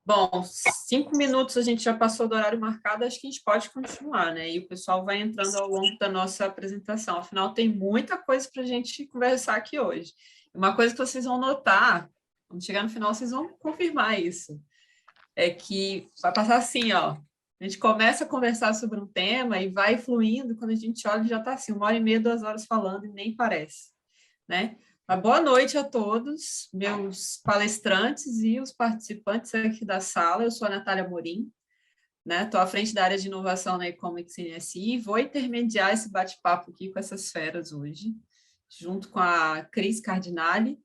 Bom, 5 minutos a gente já passou do horário marcado, acho que a gente pode continuar, né? E o pessoal vai entrando ao longo da nossa apresentação. Afinal, tem muita coisa para a gente conversar aqui hoje. Uma coisa que vocês vão notar, quando chegar no final, vocês vão confirmar isso, é que vai passar assim, ó. A gente começa a conversar sobre um tema e vai fluindo, quando a gente olha, já está assim, 1h30, 2 horas falando e nem parece, né? Mas boa noite a todos, meus palestrantes e os participantes aqui da sala. Eu sou a Natália Morim, né? Estou à frente da área de inovação na e-commerce NSI e vou intermediar esse bate-papo aqui com essas feras hoje, junto com a Cris Cardinali,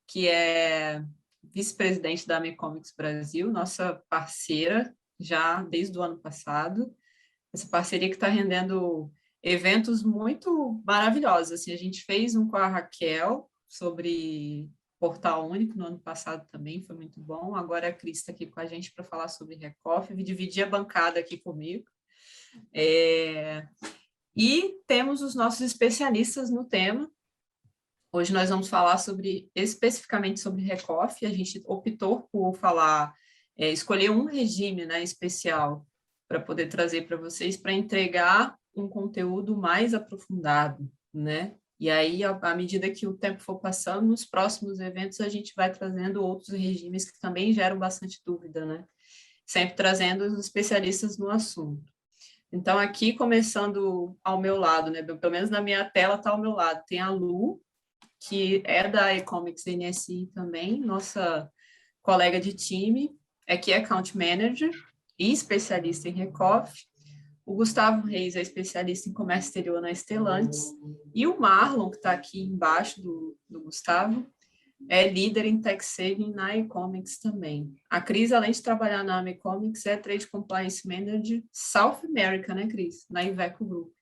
que é vice-presidente da e-commerce Brasil, nossa parceira já desde o ano passado. Essa parceria que está rendendo eventos muito maravilhosos. Assim, a gente fez um com a Raquel sobre Portal Único no ano passado também, foi muito bom. Agora a Cris está aqui com a gente para falar sobre Recoff, dividir a bancada aqui comigo. E temos os nossos especialistas no tema. Hoje nós vamos falar especificamente sobre Recoff. A gente optou por falar, escolher um regime, né, especial para poder trazer para vocês, para entregar um conteúdo mais aprofundado, né? E aí, à medida que o tempo for passando, nos próximos eventos a gente vai trazendo outros regimes que também geram bastante dúvida, né? Sempre trazendo os especialistas no assunto. Então, aqui, começando ao meu lado, né? Pelo menos na minha tela está ao meu lado, tem a Lu, que é da e-commerce NSI também, nossa colega de time, que é Account Manager e especialista em Recoff. O Gustavo Reis é especialista em comércio exterior na Stellantis. E o Marlon, que está aqui embaixo do Gustavo, é líder em Tech Saving na e-commerce também. A Cris, além de trabalhar na e-commerce, é Trade Compliance Manager South America, né, Cris? Na Iveco Group.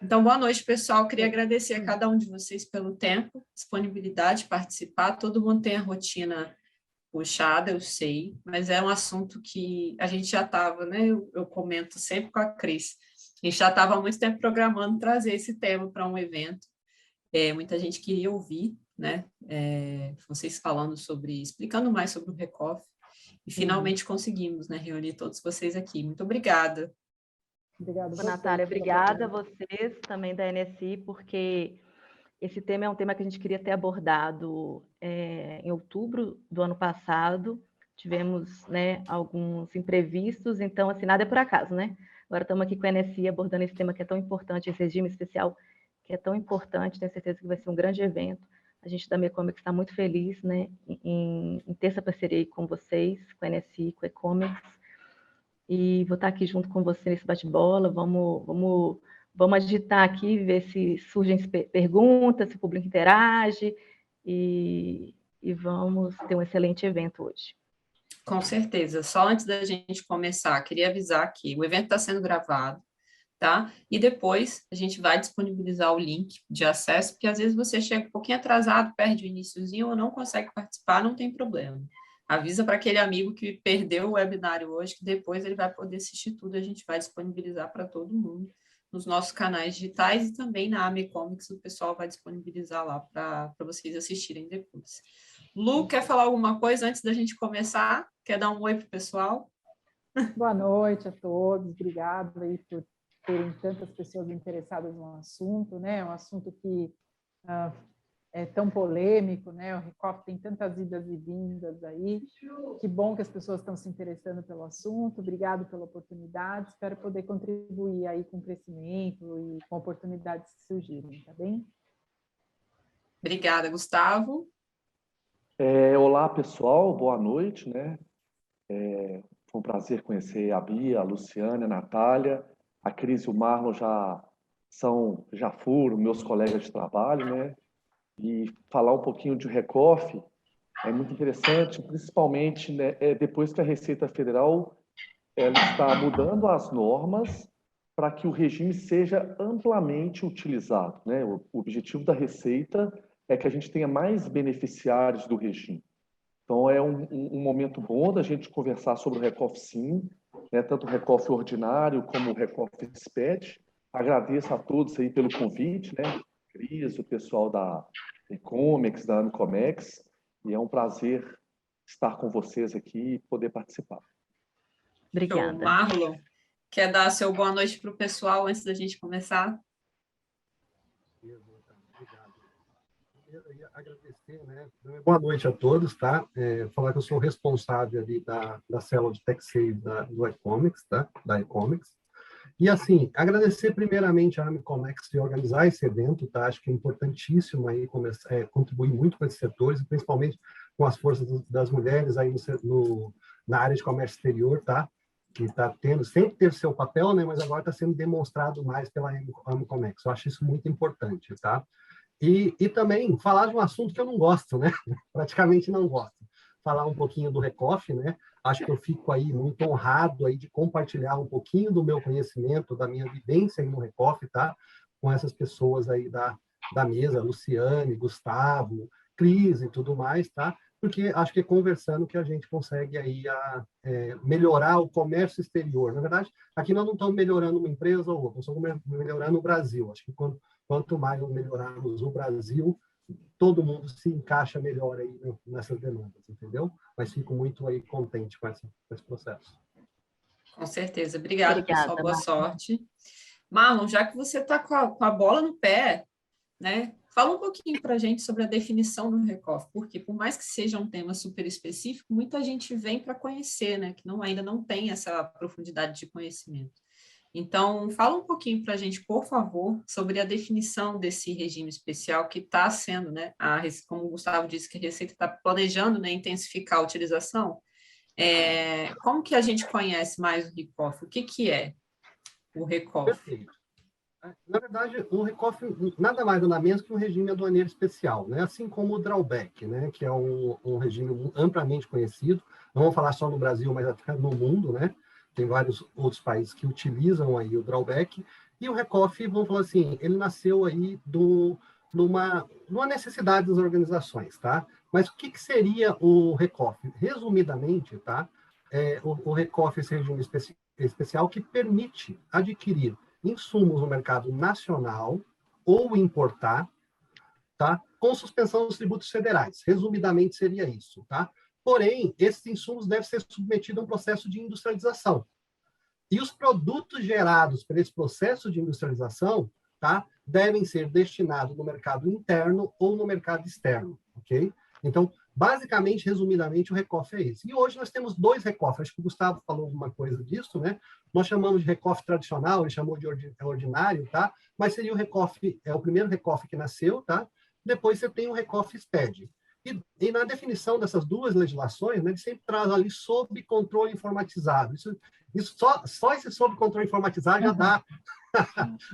Então, boa noite, pessoal. Queria agradecer a cada um de vocês pelo tempo, disponibilidade de participar. Todo mundo tem a rotina puxada, eu sei, mas é um assunto que a gente já estava, né? Eu comento sempre com a Cris. A gente já estava há muito tempo programando trazer esse tema para um evento. Muita gente queria ouvir, né? Vocês falando explicando mais sobre o Recoff. E finalmente conseguimos, né? Reunir todos vocês aqui. Muito obrigada. Obrigada, Natália. Obrigada a vocês também da NSI, porque esse tema é um tema que a gente queria ter abordado em outubro do ano passado. Tivemos, né, alguns imprevistos, então, assim, nada é por acaso, né? Agora estamos aqui com a NSI abordando esse tema que é tão importante, esse regime especial que é tão importante. Tenho certeza que vai ser um grande evento. A gente da e-commerce está muito feliz, né, em ter essa parceria aí com vocês, com a NSI, com a e-commerce. E vou estar aqui junto com você nesse bate-bola. Vamos agitar aqui, ver se surgem perguntas, se o público interage, e vamos ter um excelente evento hoje. Com certeza. Só antes da gente começar, queria avisar que o evento está sendo gravado, tá? E depois a gente vai disponibilizar o link de acesso, porque às vezes você chega um pouquinho atrasado, perde o iniciozinho ou não consegue participar, não tem problema. Avisa para aquele amigo que perdeu o webinário hoje, que depois ele vai poder assistir tudo, a gente vai disponibilizar para todo mundo nos nossos canais digitais e também na AME Comics, o pessoal vai disponibilizar lá para vocês assistirem depois. Lu, quer falar alguma coisa antes da gente começar? Quer dar um oi para o pessoal? Boa noite a todos, obrigado aí por terem tantas pessoas interessadas no assunto, né? Um assunto que é tão polêmico, né? O Recoff tem tantas idas e vindas aí. Que bom que as pessoas estão se interessando pelo assunto. Obrigado pela oportunidade. Espero poder contribuir aí com o crescimento e com oportunidades que surgirem, tá bem? Obrigada, Gustavo. Olá, pessoal. Boa noite, né? Foi um prazer conhecer a Bia, a Luciana, a Natália. A Cris e o Marlon já foram meus colegas de trabalho, né? E falar um pouquinho de Recoff é muito interessante, principalmente, né, depois que a Receita Federal ela está mudando as normas para que o regime seja amplamente utilizado, né? O objetivo da Receita é que a gente tenha mais beneficiários do regime. Então, é um momento bom da gente conversar sobre o Recoff, sim, né? Tanto o Recoff ordinário como o Recoff SPED. Agradeço a todos aí pelo convite, né? Cris, o pessoal da e-commerce, da Ancomex, e é um prazer estar com vocês aqui e poder participar. Obrigada. Então, Marlon, quer dar seu boa noite para o pessoal antes da gente começar? Obrigado. Eu ia agradecer, né? Boa noite a todos, tá? Falar que eu sou responsável ali da célula de TechSave do eComics, tá? Da eComics. E, assim, agradecer primeiramente a Amicomex de organizar esse evento, tá? Acho que é importantíssimo aí contribuir muito com esses setores, principalmente com as forças das mulheres aí na área de comércio exterior, tá? Que está sempre teve seu papel, né? Mas agora está sendo demonstrado mais pela Amicomex. Eu acho isso muito importante, tá? E também falar de um assunto que eu não gosto, né? Praticamente não gosto. Falar um pouquinho do Recoff, né? Acho que eu fico aí muito honrado aí de compartilhar um pouquinho do meu conhecimento, da minha vivência aí no Recoff, tá? Com essas pessoas aí da mesa, Luciane, Gustavo, Cris e tudo mais, tá? Porque acho que é conversando que a gente consegue aí melhorar o comércio exterior. Na verdade, aqui nós não estamos melhorando uma empresa ou outra, nós estamos melhorando o Brasil. Acho que quanto mais melhorarmos o Brasil, todo mundo se encaixa melhor aí nessas demandas, entendeu? Mas fico muito aí contente com esse processo. Com certeza. Obrigada, pessoal. Boa Marlon. sorte. Marlon, já que você está com a bola no pé, né? Fala um pouquinho para a gente sobre a definição do Recoff, porque por mais que seja um tema super específico, muita gente vem para conhecer, né? Que ainda não tem essa profundidade de conhecimento. Então, fala um pouquinho para a gente, por favor, sobre a definição desse regime especial que está sendo, né? Como o Gustavo disse, que a Receita está planejando, né, intensificar a utilização. Como que a gente conhece mais o Recoff? O que é o Recoff? Perfeito. Na verdade, o Recoff nada mais nada menos que um regime aduaneiro especial, né? Assim como o drawback, né? Que é um regime amplamente conhecido. Não vamos falar só no Brasil, mas até no mundo, né? Tem vários outros países que utilizam aí o drawback. E o Recoff, vamos falar assim, ele nasceu aí numa necessidade das organizações, tá? Mas o que seria o Recoff? Resumidamente, tá? O Recoff é esse regime especial que permite adquirir insumos no mercado nacional ou importar, tá? Com suspensão dos tributos federais. Resumidamente seria isso, tá? Porém, esses insumos devem ser submetidos a um processo de industrialização. E os produtos gerados por esse processo de industrialização, tá? Devem ser destinados no mercado interno ou no mercado externo, ok? Então, basicamente, resumidamente, o Recoff é esse. E hoje nós temos dois Recoff. Acho que o Gustavo falou alguma coisa disso, né? Nós chamamos de Recoff tradicional, ele chamou de ordinário, tá? Mas seria o Recoff, o primeiro Recoff que nasceu, tá? Depois você tem o Recoff SPED. E na definição dessas duas legislações, né, ele sempre traz ali sob controle informatizado. Isso só esse sob controle informatizado já dá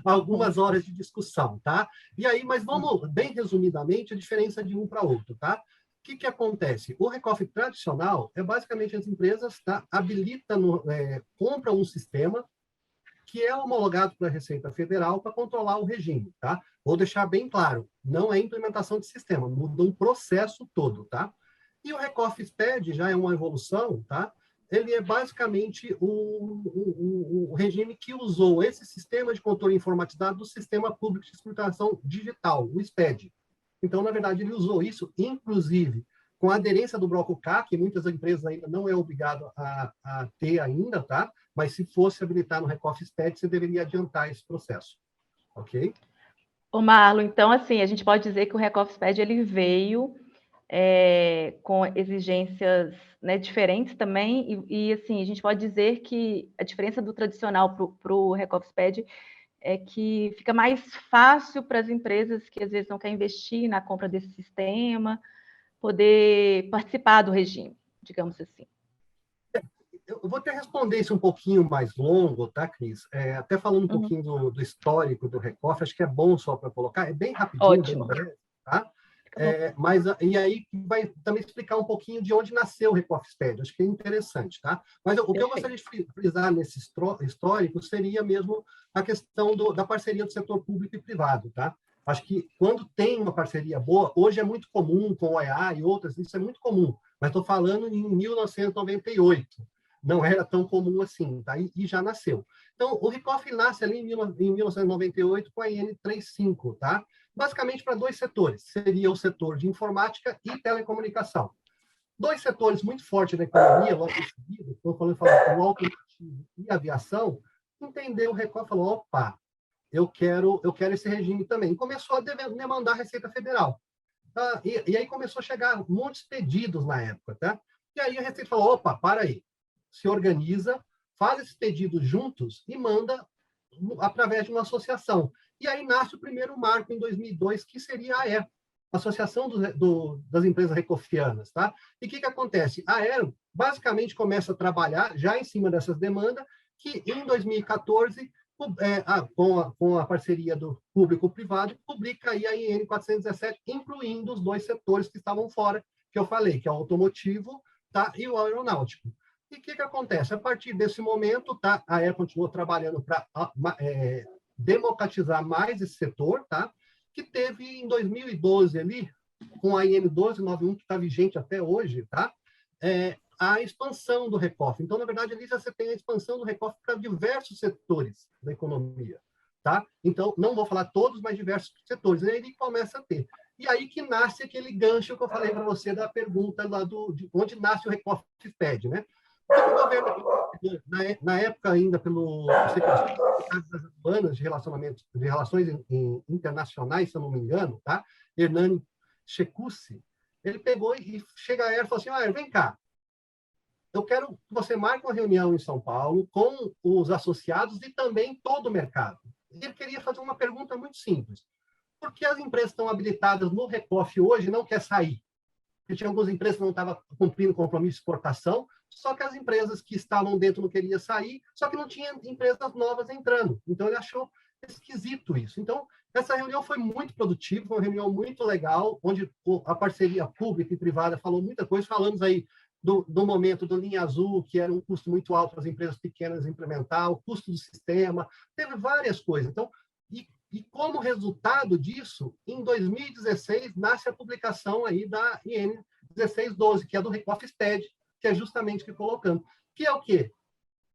algumas horas de discussão, tá? E aí, mas vamos, bem resumidamente, a diferença de um para outro, tá? O que acontece? O Recoff tradicional é basicamente as empresas compram um sistema que é homologado pela Receita Federal para controlar o regime, tá? Vou deixar bem claro, não é implementação de sistema, muda um processo todo, tá? E o Recoff SPED já é uma evolução, tá? Ele é basicamente o regime que usou esse sistema de controle informatizado do Sistema Público de Escrutinação Digital, o SPED. Então, na verdade, ele usou isso, inclusive, com a aderência do Broco-K, que muitas empresas ainda não é obrigado a ter ainda, tá? Mas se fosse habilitar no Recoff SPED, você deveria adiantar esse processo, ok? Ô, Marlon, então, assim, a gente pode dizer que o Recoff SPED, ele veio com exigências, né, diferentes também, e, assim, a gente pode dizer que a diferença do tradicional para o Recoff SPED é que fica mais fácil para as empresas que às vezes não querem investir na compra desse sistema, poder participar do regime, digamos assim. Eu vou até responder isso um pouquinho mais longo, tá, Cris? Até falando um pouquinho do histórico do Recoff, acho que é bom só para colocar, é bem rapidinho, Ótimo. bem breve, tá? Mas e aí vai também explicar um pouquinho de onde nasceu o Recoff SPED, acho que é interessante, tá? Mas o que eu gostaria de frisar nesse histórico seria mesmo a questão da parceria do setor público e privado, tá? Acho que quando tem uma parceria boa, hoje é muito comum com o OEA e outras, isso é muito comum, mas estou falando em 1998, não era tão comum assim, tá? E já nasceu. Então, o Recoff nasce ali em 1998 com a IN35, tá? Basicamente para dois setores, seria o setor de informática e telecomunicação. Dois setores muito fortes da economia, logo em seguida, estou falando o automotivo e a aviação, entendeu o Recoff e falou, opa, eu quero esse regime também. E começou a demandar a Receita Federal. E aí começou a chegar muitos pedidos na época, tá? E aí a Receita falou, opa, para aí, se organiza, faz esses pedidos juntos e manda através de uma associação. E aí nasce o primeiro marco em 2002, que seria a AER, Associação das Empresas Recoffianas, tá? E o que acontece? A AER basicamente começa a trabalhar já em cima dessas demandas, que em 2014, com a parceria do público-privado, publica aí a IN 417, incluindo os dois setores que estavam fora, que eu falei, que é o automotivo, tá? E o aeronáutico. E o que acontece? A partir desse momento, tá? A AER continuou trabalhando para democratizar mais esse setor, tá? Que teve em 2012 ali, com a IN 1291, que está vigente até hoje, tá? A expansão do Recoff. Então, na verdade, ali já você tem a expansão do Recoff para diversos setores da economia, tá? Então, não vou falar todos, mas diversos setores. E aí ele começa a ter. E aí que nasce aquele gancho que eu falei para você da pergunta lá de onde nasce o Recoff FED, né? Então, o governo, na época ainda pelo Secretário das Aduanas de Relações Internacionais, se eu não me engano, tá? Hernani Checussi, ele pegou e chega a AER e falou assim, vem cá, eu quero que você marque uma reunião em São Paulo com os associados e também todo o mercado. Ele queria fazer uma pergunta muito simples. Por que as empresas estão habilitadas no Recoff hoje e não quer sair? Porque tinha algumas empresas que não estavam cumprindo compromisso de exportação, só que as empresas que estavam dentro não queriam sair, só que não tinha empresas novas entrando. Então, ele achou esquisito isso. Então, essa reunião foi muito produtiva, foi uma reunião muito legal, onde a parceria pública e privada falou muita coisa. Falamos aí do momento do Linha Azul, que era um custo muito alto para as empresas pequenas implementar, o custo do sistema, teve várias coisas. Então, e como resultado disso, em 2016, nasce a publicação aí da IN 1612, que é do Recoff SPED, que é justamente o que colocando. Que é o quê?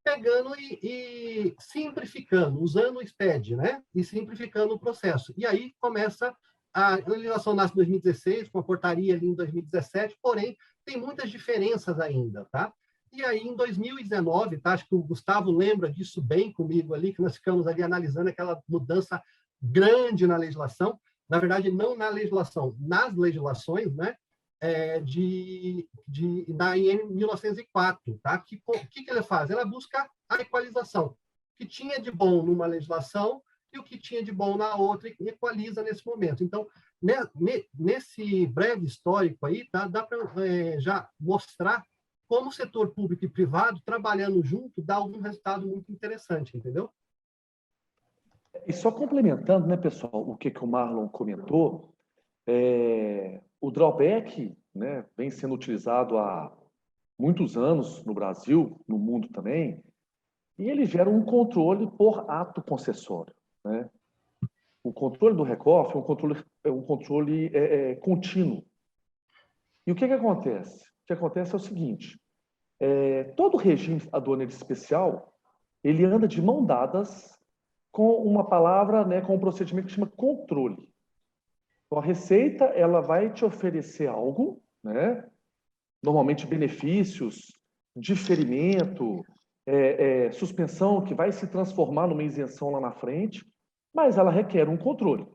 Pegando e simplificando, usando o SPED, né? E simplificando o processo. E aí começa a legislação nasce em 2016, com a portaria ali em 2017, porém, tem muitas diferenças ainda, tá? E aí, em 2019, tá? Acho que o Gustavo lembra disso bem comigo ali, que nós ficamos ali analisando aquela mudança grande na legislação, na verdade, não na legislação, nas legislações, né? Da IN 1904, tá? Que ele faz? Ela busca a equalização. O que tinha de bom numa legislação e o que tinha de bom na outra, e equaliza nesse momento. Então, nesse breve histórico aí, tá? Dá para já mostrar como o setor público e privado, trabalhando junto, dá algum resultado muito interessante, entendeu? E só complementando, né, pessoal, o que o Marlon comentou, o drawback, né, vem sendo utilizado há muitos anos no Brasil, no mundo também, e ele gera um controle por ato concessório, né? O controle do Recoff é um controle contínuo. E o que acontece? O que acontece é o seguinte, todo regime aduaneiro especial, ele anda de mão dadas com uma palavra, né, com um procedimento que chama controle. Então, a Receita, ela vai te oferecer algo, né, normalmente benefícios, diferimento, suspensão, que vai se transformar numa isenção lá na frente, mas ela requer um controle.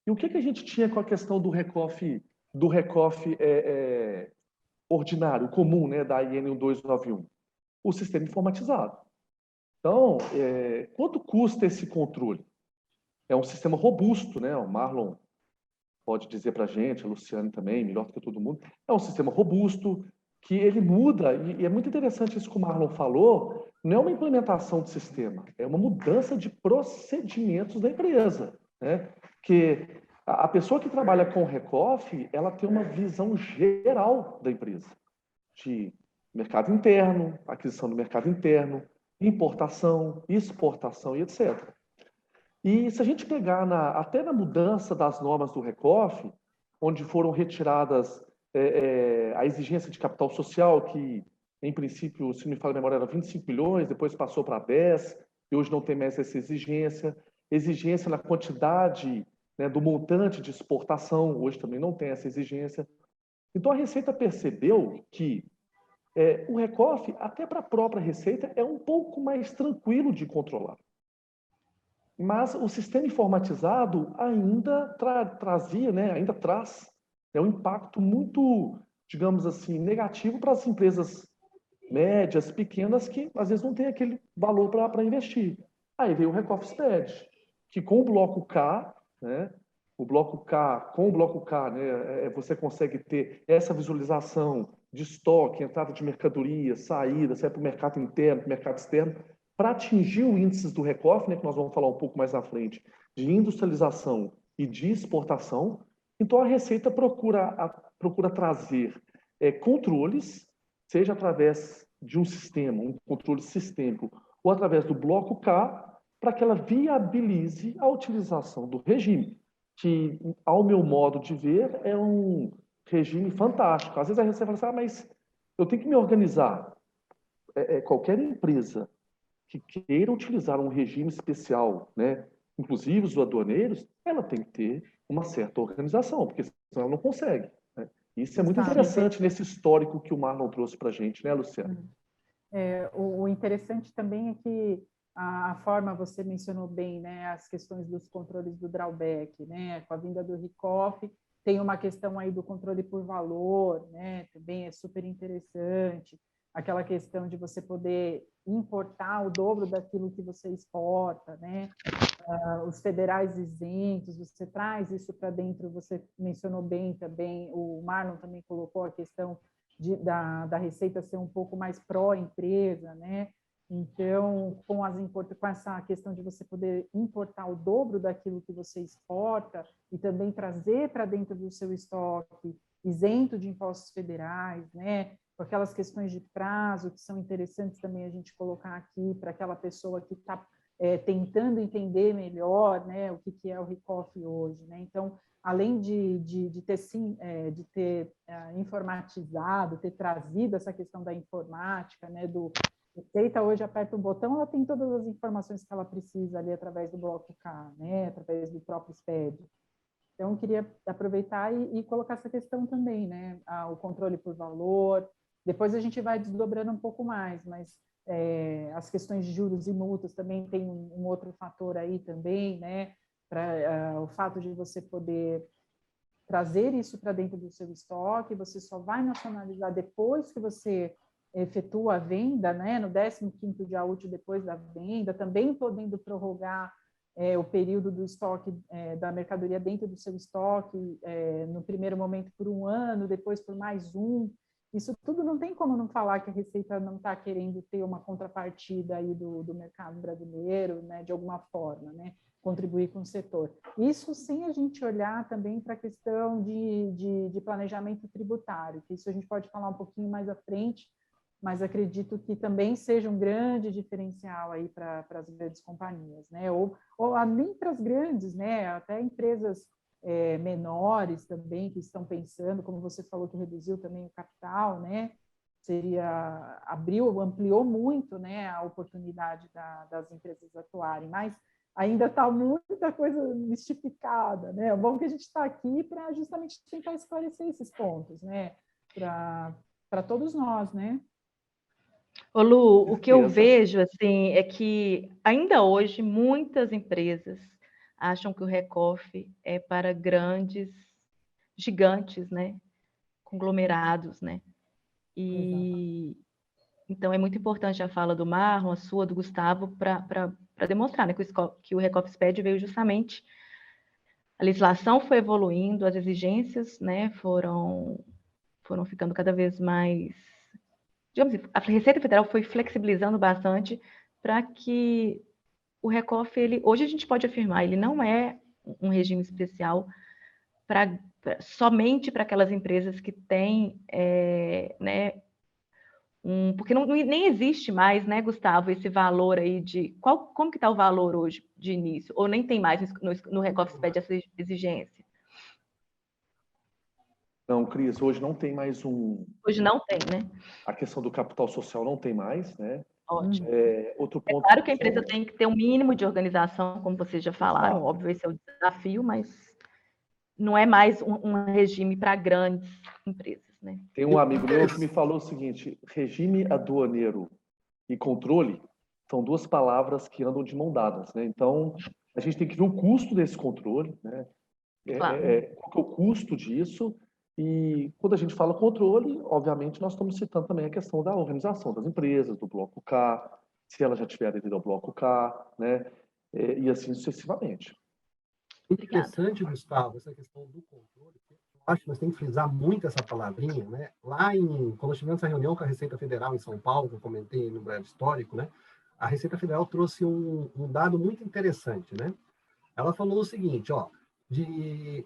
E o que a gente tinha com a questão do Recoff ordinário, comum, né, da IN 1291? O sistema informatizado. Então, quanto custa esse controle? É um sistema robusto, né? O Marlon pode dizer para a gente, a Luciane também, melhor do que todo mundo. É um sistema robusto, que ele muda, e é muito interessante isso que o Marlon falou, não é uma implementação de sistema, é uma mudança de procedimentos da empresa, né? Que a pessoa que trabalha com o Recoff, ela tem uma visão geral da empresa, de mercado interno, aquisição do mercado interno, importação, exportação e etc. E se a gente pegar até na mudança das normas do Recoff, onde foram retiradas a exigência de capital social, que em princípio, se não me falha a memória, era 25 milhões, depois passou para 10, e hoje não tem mais essa exigência na quantidade, né, do montante de exportação, hoje também não tem essa exigência. Então, a Receita percebeu que o RECOF, até para a própria Receita, é um pouco mais tranquilo de controlar. Mas o sistema informatizado ainda trazia, né, ainda traz um impacto muito, digamos assim, negativo para as empresas médias, pequenas, que às vezes não tem aquele valor para investir. Aí veio o RECOF SPED, que com o bloco K, né, com o bloco K, né, você consegue ter essa visualização de estoque, entrada de mercadoria, saída, se é para o mercado interno, para o mercado externo, para atingir os índices do RECOF, né, que nós vamos falar um pouco mais à frente, de industrialização e de exportação. Então, a Receita procura trazer controles, seja através de um sistema, um controle sistêmico, ou através do bloco K, para que ela viabilize a utilização do regime, que, ao meu modo de ver, é um regime fantástico. Às vezes a Receita fala assim, mas eu tenho que me organizar. Qualquer empresa que queira utilizar um regime especial, né, inclusive os aduaneiros, ela tem que ter uma certa organização, porque senão ela não consegue. Né? Isso é muito interessante nesse histórico que o Marlon trouxe para a gente, né, Luciana? O interessante também é que a forma, você mencionou bem, né, as questões dos controles do drawback, né, com a vinda do RICOF, tem uma questão aí do controle por valor, né, também é super interessante, aquela questão de você poder importar o dobro daquilo que você exporta, né, os federais isentos, você traz isso para dentro, você mencionou bem também, o Marlon também colocou a questão da Receita ser um pouco mais pró-empresa, né? Então, com essa questão de você poder importar o dobro daquilo que você exporta e também trazer para dentro do seu estoque isento de impostos federais, né? Com aquelas questões de prazo que são interessantes também a gente colocar aqui para aquela pessoa que está tentando entender melhor, né, o que é o RICOF hoje, né? Então, além de ter informatizado, ter trazido essa questão da informática, né, do Receita hoje aperta um botão, ela tem todas as informações que ela precisa ali através do bloco K, né, através do próprio SPED. Então, eu queria aproveitar e colocar essa questão também, né, o controle por valor. Depois a gente vai desdobrando um pouco mais, mas as questões de juros e multas também tem um outro fator aí também, né, para o fato de você poder trazer isso para dentro do seu estoque, você só vai nacionalizar depois que você efetua a venda, né, no 15º dia útil depois da venda, também podendo prorrogar o período do estoque da mercadoria dentro do seu estoque, no primeiro momento por 1 ano, depois por mais 1. Isso tudo não tem como não falar que a Receita não está querendo ter uma contrapartida aí do mercado brasileiro, né, de alguma forma, né, contribuir com o setor. Isso sem a gente olhar também para a questão de planejamento tributário, que isso a gente pode falar um pouquinho mais à frente, mas acredito que também seja um grande diferencial aí para as grandes companhias, né? Ou nem para as grandes, né? Até empresas menores também que estão pensando, como você falou que reduziu também o capital, né? Ampliou muito, né, a oportunidade das empresas atuarem, mas ainda está muita coisa mistificada, né? É bom que a gente está aqui para justamente tentar esclarecer esses pontos, né? Para todos nós, né? Ô Lu, o que eu vejo assim é que ainda hoje muitas empresas acham que o RECOF é para grandes, gigantes, né? Conglomerados, né? E então é muito importante a fala do Marlon, a sua, do Gustavo, para demonstrar, né, que o RECOF SPED veio justamente, a legislação foi evoluindo, as exigências, né, foram ficando cada vez mais, digamos assim, a Receita Federal foi flexibilizando bastante para que o RECOF, hoje a gente pode afirmar, ele não é um regime especial somente para aquelas empresas que têm, né, porque nem existe mais, né, Gustavo, esse valor aí como que está o valor hoje de início? Ou nem tem mais no RECOF SPED essa exigência? Não, Cris, hoje não tem mais Hoje não tem, né? A questão do capital social não tem mais, né? Ótimo. Outro ponto. Claro que a empresa tem que ter um mínimo de organização, como vocês já falaram, óbvio, esse é o desafio, mas não é mais um regime para grandes empresas, né? Tem um amigo meu que me falou o seguinte: regime aduaneiro e controle são duas palavras que andam de mão dadas, né? Então, a gente tem que ver o custo desse controle, né? Claro. Qual que é o custo disso? E quando a gente fala controle, obviamente, nós estamos citando também a questão da organização das empresas, do bloco K, se ela já tiver aderido ao bloco K, né? E assim sucessivamente. Interessante, Gustavo, essa questão do controle. Eu acho que nós temos que frisar muito essa palavrinha, né? Quando nós tivemos essa reunião com a Receita Federal em São Paulo, que eu comentei no breve histórico, né? A Receita Federal trouxe um dado muito interessante, né? Ela falou o seguinte, ó, de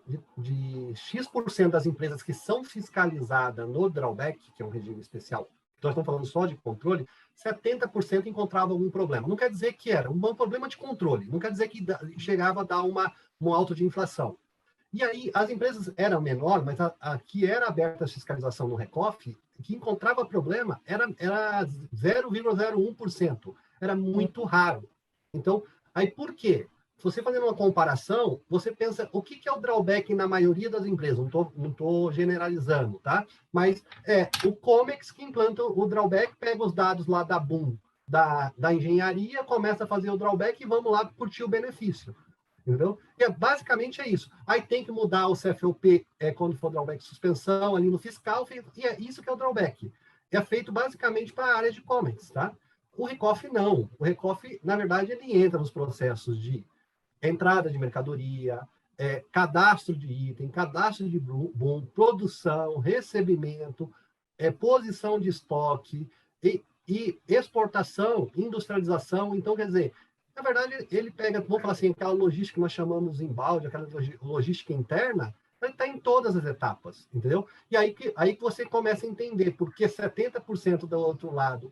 X% das empresas que são fiscalizadas no drawback, que é um regime especial, nós estamos falando só de controle, 70% encontrava algum problema. Não quer dizer que era um bom problema de controle, não quer dizer que chegava a dar um alto de inflação. E aí, as empresas eram menores, mas a que era aberta a fiscalização no RECOF, que encontrava problema, era 0,01%. Era muito raro. Então, aí por quê? Se você fazendo uma comparação, você pensa, o que é o drawback na maioria das empresas? Não tô generalizando, tá? Mas o Comex que implanta o drawback, pega os dados lá da Boom, da engenharia, começa a fazer o drawback e vamos lá curtir o benefício. Entendeu? E basicamente é isso. Aí tem que mudar o CFOP quando for drawback suspensão ali no fiscal, e é isso que é o drawback. É feito basicamente para a área de Comex, tá? O RECOF não. O RECOF, na verdade, ele entra nos processos de entrada de mercadoria, cadastro de item, cadastro de boom, produção, recebimento, posição de estoque e exportação, industrialização. Então, quer dizer, na verdade, ele pega, vamos falar assim, aquela logística que nós chamamos de embalde, aquela logística interna, ele está em todas as etapas, entendeu? E aí que você começa a entender por que 70% do outro lado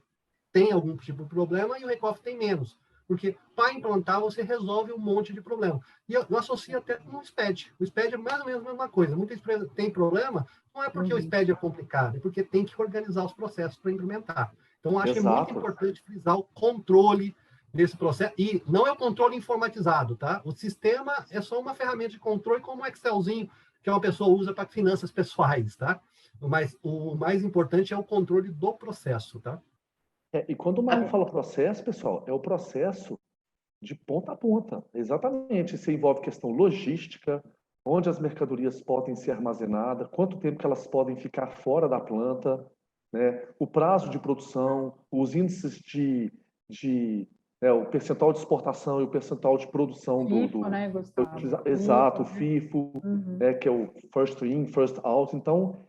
tem algum tipo de problema e o RECOF tem menos. Porque para implantar, você resolve um monte de problema. E eu associo até com o SPED. O SPED é mais ou menos a mesma coisa. Muitas empresas têm problema, não é porque o SPED é complicado, é porque tem que organizar os processos para implementar. Então, acho que é muito importante frisar o controle desse processo. E não é o controle informatizado, tá? O sistema é só uma ferramenta de controle, como o Excelzinho, que uma pessoa usa para finanças pessoais, tá? Mas o mais importante é o controle do processo, tá? E quando o Marlon fala processo, pessoal, é o processo de ponta a ponta. Exatamente. Isso envolve questão logística, onde as mercadorias podem ser armazenadas, quanto tempo que elas podem ficar fora da planta, né? O prazo de produção, os índices o percentual de exportação e o percentual de produção FIFO, né, Gustavo? Exato, o FIFO, né, que é o first in, first out. Então,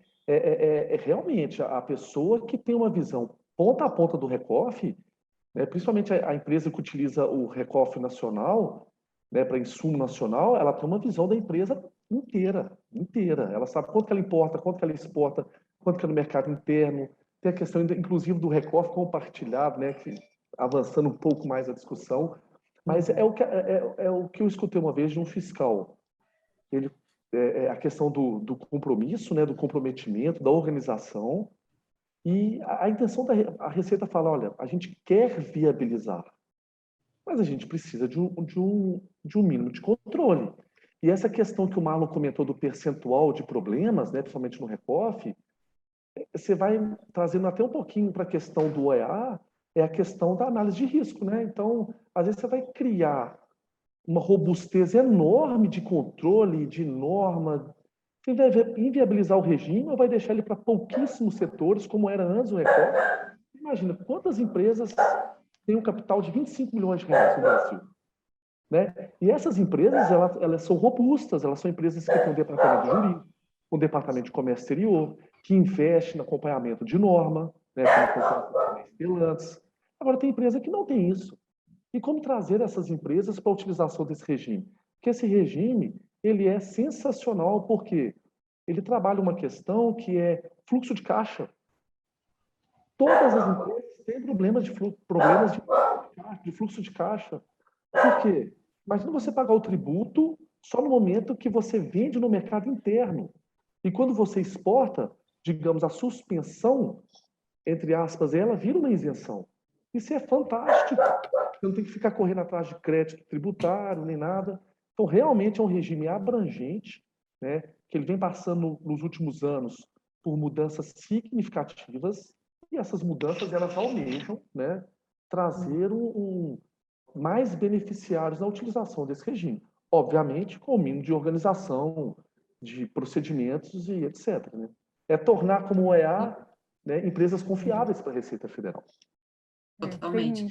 realmente a pessoa que tem uma visão ponta a ponta do RECOF, né, principalmente a empresa que utiliza o RECOF nacional, né, para insumo nacional, ela tem uma visão da empresa inteira. Ela sabe quanto que ela importa, quanto que ela exporta, quanto que é no mercado interno. Tem a questão, inclusive, do RECOF compartilhado, né, que, avançando um pouco mais a discussão, mas é o que eu escutei uma vez de um fiscal. A questão do compromisso, né, do comprometimento, da organização. E a intenção da Receita fala, olha, a gente quer viabilizar, mas a gente precisa de um mínimo de controle. E essa questão que o Marlon comentou do percentual de problemas, né, principalmente no RECOF, você vai trazendo até um pouquinho para a questão do OEA, é a questão da análise de risco, né? Então, às vezes você vai criar uma robustez enorme de controle, de norma. Você vai inviabilizar o regime ou vai deixar ele para pouquíssimos setores, como era antes o RECOF? Imagina, quantas empresas têm um capital de 25 milhões de reais no Brasil? Né? E essas empresas, elas são robustas, elas são empresas que têm um departamento jurídico, um departamento de comércio exterior, que investe no acompanhamento de norma, né, antes. Agora, tem empresa que não tem isso. E como trazer essas empresas para a utilização desse regime? Porque esse regime, ele é sensacional porque ele trabalha uma questão que é fluxo de caixa. Todas as empresas têm problemas de fluxo de caixa. Por quê? Imagina você pagar o tributo só no momento que você vende no mercado interno. E quando você exporta, digamos, a suspensão, entre aspas, ela vira uma isenção. Isso é fantástico. Você não tem que ficar correndo atrás de crédito tributário, nem nada. Então, realmente é um regime abrangente, né, que ele vem passando nos últimos anos por mudanças significativas, e essas mudanças elas almejam, né, trazer mais beneficiários na utilização desse regime. Obviamente, com o mínimo de organização, de procedimentos e etc. Né? É tornar como OEA, né, empresas confiáveis para a Receita Federal. Totalmente.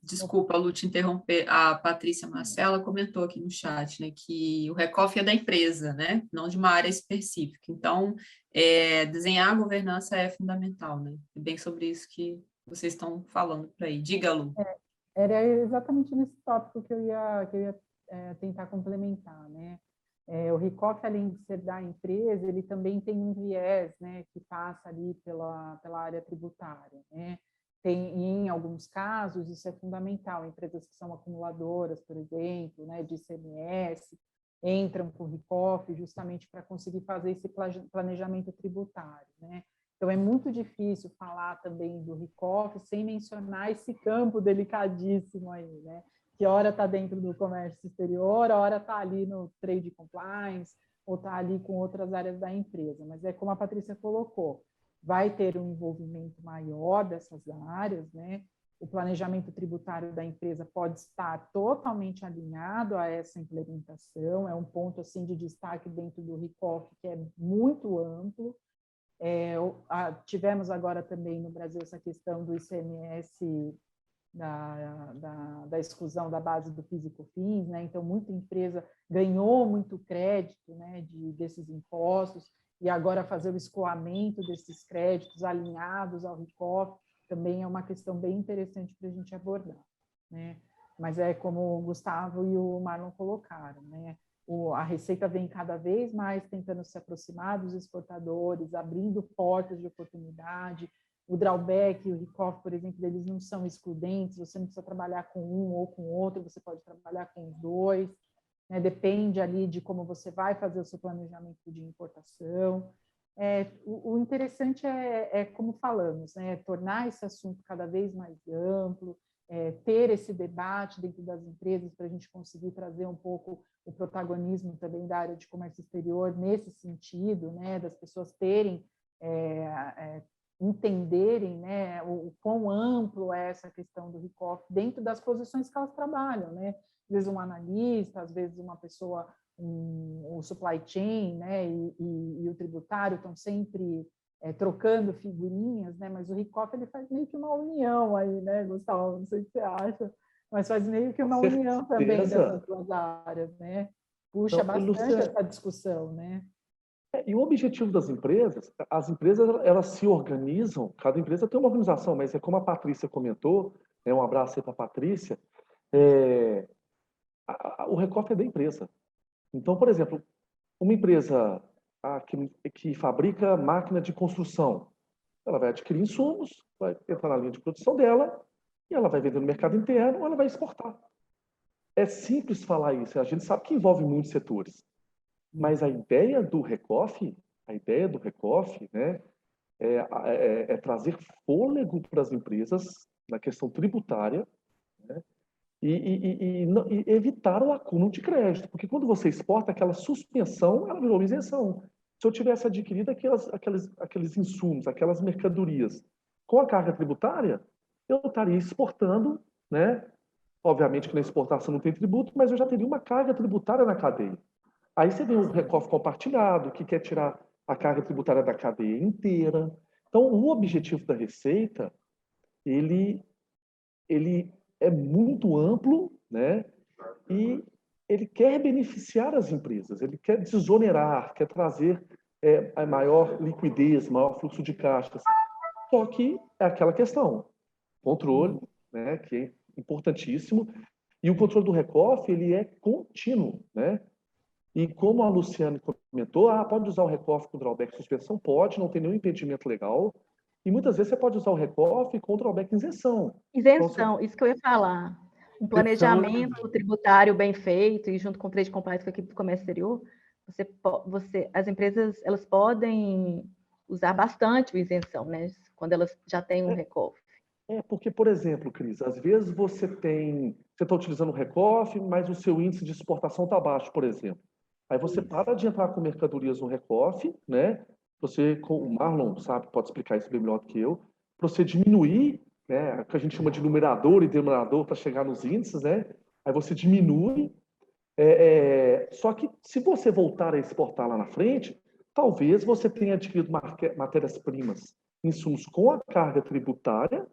Desculpa, Lu, te interromper. A Patrícia Marcela comentou aqui no chat, né, que o RECOF é da empresa, né, não de uma área específica. Então, desenhar a governança é fundamental, né? É bem sobre isso que vocês estão falando por aí. Diga, Lu. Era exatamente nesse tópico que eu ia tentar complementar, né? O RICOF, além de ser da empresa, ele também tem um viés, né, que passa ali pela área tributária, né? Em alguns casos, isso é fundamental. Empresas que são acumuladoras, por exemplo, né, de ICMS, entram com o RICOF justamente para conseguir fazer esse planejamento tributário, né? Então, é muito difícil falar também do RICOF sem mencionar esse campo delicadíssimo aí, né? Que hora está dentro do comércio exterior, hora está ali no trade compliance, ou está ali com outras áreas da empresa. Mas é como a Patrícia colocou, vai ter um envolvimento maior dessas áreas, né? O planejamento tributário da empresa pode estar totalmente alinhado a essa implementação, é um ponto assim de destaque dentro do RICOF que é muito amplo. Tivemos agora também no Brasil essa questão do ICMS, da exclusão da base do PIS e COFINS, né? Então, muita empresa ganhou muito crédito, né, desses impostos, e agora fazer o escoamento desses créditos alinhados ao RICOF também é uma questão bem interessante para a gente abordar, né? Mas é como o Gustavo e o Marlon colocaram, né? A Receita vem cada vez mais tentando se aproximar dos exportadores, abrindo portas de oportunidade. O drawback e o RICOF, por exemplo, eles não são excludentes, você não precisa trabalhar com um ou com outro, você pode trabalhar com os dois, né? Depende ali de como você vai fazer o seu planejamento de importação. O interessante como falamos, né? Tornar esse assunto cada vez mais amplo, ter esse debate dentro das empresas para a gente conseguir trazer um pouco o protagonismo também da área de comércio exterior nesse sentido, né? Das pessoas terem, entenderem, né, o quão amplo é essa questão do RICOF dentro das posições que elas trabalham, né? Às vezes um analista, às vezes uma pessoa, o supply chain, né, e o tributário estão sempre trocando figurinhas, né? Mas o RICOF ele faz meio que uma união aí, né, Gustavo? Não sei o que você acha, mas faz meio que uma união também dessas duas áreas, né? Puxa bastante essa discussão, né? E o objetivo das empresas, as empresas elas se organizam, cada empresa tem uma organização, mas é como a Patrícia comentou, um abraço aí para a Patrícia, o RECOF é da empresa. Então, por exemplo, uma empresa que fabrica máquina de construção, ela vai adquirir insumos, vai entrar na linha de produção dela, e ela vai vender no mercado interno ou ela vai exportar. É simples falar isso, a gente sabe que envolve muitos setores. Mas a ideia do RECOF, né, é trazer fôlego para as empresas na questão tributária, né, e evitar o acúmulo de crédito, porque quando você exporta, aquela suspensão, ela virou uma isenção. Se eu tivesse adquirido aqueles insumos, aquelas mercadorias com a carga tributária, eu estaria exportando, né? Obviamente que na exportação não tem tributo, mas eu já teria uma carga tributária na cadeia. Aí você tem o RECOF compartilhado, que quer tirar a carga tributária da cadeia inteira. Então, o objetivo da Receita, ele é muito amplo, né? E ele quer beneficiar as empresas, ele quer desonerar, quer trazer a maior liquidez, maior fluxo de caixas. Só que é aquela questão, controle, né? Que é importantíssimo. E o controle do RECOF, ele é contínuo, né? E como a Luciane comentou, pode usar o RECOF com drawback suspensão? Pode, não tem nenhum impedimento legal. E muitas vezes você pode usar o RECOF com drawback isenção. Isenção, isso que eu ia falar. Um planejamento tributário bem feito e junto com o trade compliance com a equipe do comércio exterior, as empresas elas podem usar bastante o isenção, né? Quando elas já têm um RECOF. Porque, por exemplo, Cris, às vezes você está utilizando o RECOF, mas o seu índice de exportação está baixo, por exemplo. Aí você para de entrar com mercadorias no Recoff, né? Você, o Marlon sabe, pode explicar isso bem melhor do que eu, para você diminuir, né? O que a gente chama de numerador e denominador para chegar nos índices, né? Aí você diminui. Só que se você voltar a exportar lá na frente, talvez você tenha adquirido matérias-primas, insumos com a carga tributária,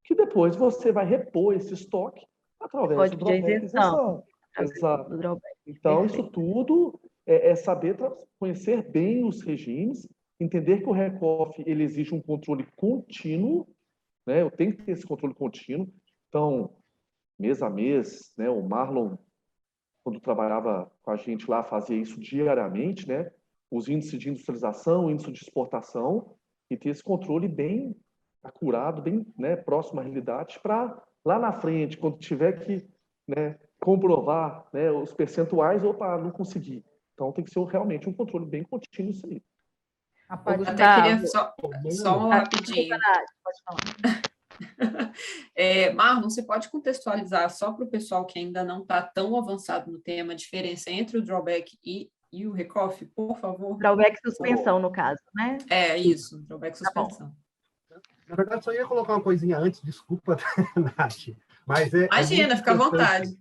que depois você vai repor esse estoque através Pode do pedir drawback isenção. Exato. do drawback. Então, Perfeito. isso tudo é saber conhecer bem os regimes, entender que o RECOF ele exige um controle contínuo, né? Eu tenho que ter esse controle contínuo. Então, mês a mês, né? O Marlon, quando trabalhava com a gente lá, fazia isso diariamente, né? Os índices de industrialização, índice de exportação, e ter esse controle bem acurado, bem, né, próximo à realidade, para lá na frente, quando tiver que, né, comprovar, né, os percentuais, opa, não consegui. Então tem que ser realmente um controle bem contínuo isso aí. Até queria só rapidinho. Pode falar. Marlon, você pode contextualizar só para o pessoal que ainda não está tão avançado no tema, a diferença entre o drawback e o Recoff, por favor? Drawback suspensão, no caso, né? Isso, drawback suspensão. Na verdade, só ia colocar uma coisinha antes, desculpa, Nath. Mas imagina, fica à vontade.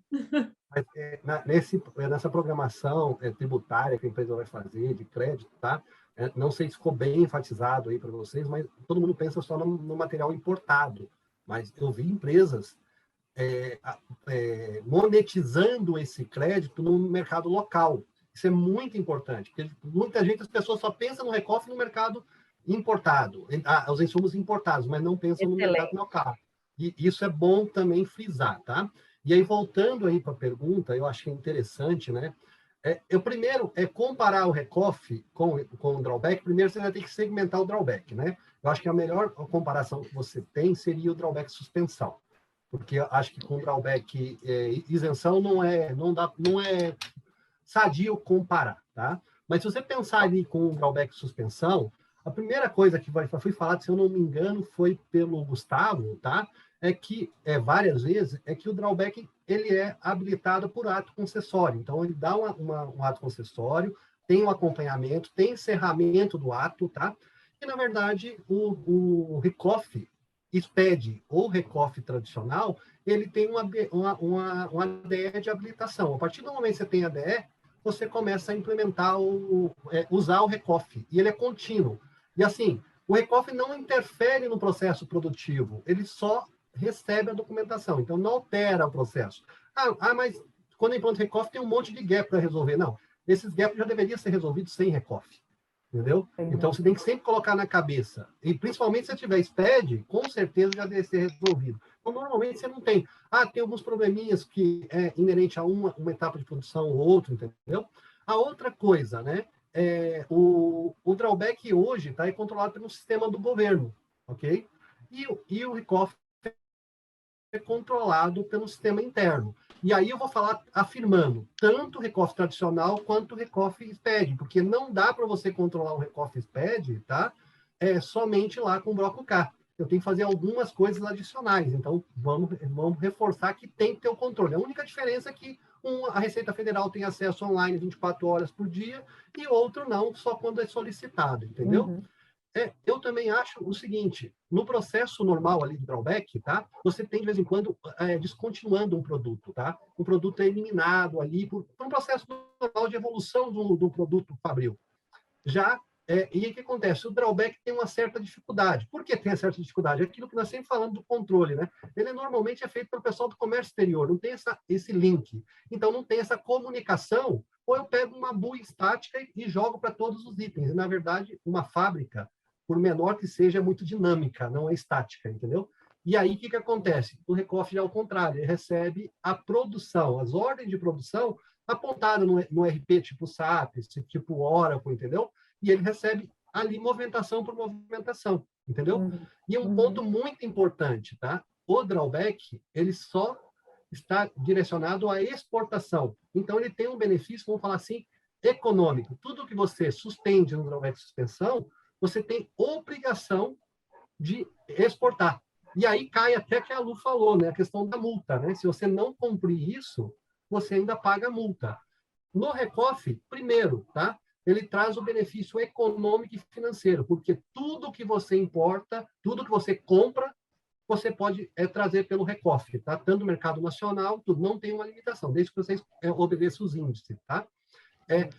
Nessa programação tributária que a empresa vai fazer, de crédito, tá? Não sei se ficou bem enfatizado aí para vocês, mas todo mundo pensa só no material importado. Mas eu vi empresas monetizando esse crédito no mercado local. Isso é muito importante, porque muita gente, as pessoas só pensam no Recoff no mercado importado, os insumos importados, mas não pensam no mercado local. E isso é bom também frisar, tá? E aí, voltando aí para a pergunta, eu acho que é interessante, né? Eu primeiro comparar o Recoff com o drawback. Primeiro, você vai ter que segmentar o drawback, né? Eu acho que a melhor comparação que você tem seria o drawback suspensão, porque eu acho que com drawback isenção não é sadio comparar, tá? Mas se você pensar ali com o drawback suspensão, a primeira coisa que foi falado, se eu não me engano, foi pelo Gustavo, tá? É que, várias vezes, que o drawback ele é habilitado por ato concessório. Então, ele dá um ato concessório, tem um acompanhamento, tem encerramento do ato, tá? E, na verdade, o Recoff SPED ou Recoff tradicional, ele tem uma ADE de habilitação. A partir do momento que você tem ADE, você começa a implementar usar o Recoff, e ele é contínuo. E assim, o Recoff não interfere no processo produtivo, ele só recebe a documentação, então não altera o processo. Mas quando implanta o Recoff tem um monte de gap para resolver. Não, esses gaps já deveriam ser resolvidos sem Recoff, entendeu? Então você tem que sempre colocar na cabeça, e principalmente se tiver SPED, com certeza já deve ser resolvido. Então, normalmente você não tem. Tem alguns probleminhas que é inerente a uma etapa de produção ou outra, entendeu? A outra coisa, né? O drawback hoje é controlado pelo sistema do governo, ok? E o Recoff é controlado pelo sistema interno. E aí eu vou falar afirmando, tanto o Recoff tradicional quanto o Recoff SPED, porque não dá para você controlar o Recoff SPED, tá? Somente lá com o bloco K. Eu tenho que fazer algumas coisas adicionais. Então, vamos reforçar que tem que ter o controle. A única diferença é que a Receita Federal tem acesso online 24 horas por dia e outro não, só quando é solicitado, entendeu? Uhum. Eu também acho o seguinte, no processo normal ali de drawback, tá? Você tem, de vez em quando, descontinuando um produto, tá? O produto é eliminado ali por um processo normal de evolução do produto fabril. E o que acontece? O drawback tem uma certa dificuldade. Por que tem uma certa dificuldade? É aquilo que nós sempre falamos do controle, né? Ele normalmente é feito pelo pessoal do comércio exterior, não tem esse link. Então, não tem essa comunicação, ou eu pego uma buia estática e jogo para todos os itens. E, na verdade, uma fábrica, por menor que seja, é muito dinâmica, não é estática, entendeu? E aí, o que acontece? O Recoff já é o contrário, ele recebe a produção, as ordens de produção apontadas no RP, tipo SAP, tipo Oracle, entendeu? E ele recebe ali movimentação por movimentação, entendeu? E um ponto muito importante, tá? O drawback, ele só está direcionado à exportação. Então, ele tem um benefício, vamos falar assim, econômico. Tudo que você suspende no drawback suspensão, você tem obrigação de exportar. E aí cai até que a Lu falou, né? A questão da multa, né? Se você não cumprir isso, você ainda paga a multa. No RECOF, primeiro, tá? Ele traz o benefício econômico e financeiro, porque tudo que você importa, tudo que você compra, você pode trazer pelo RECOF, tá? Tanto no mercado nacional, tudo não tem uma limitação, desde que vocês obedeçam os índices, tá?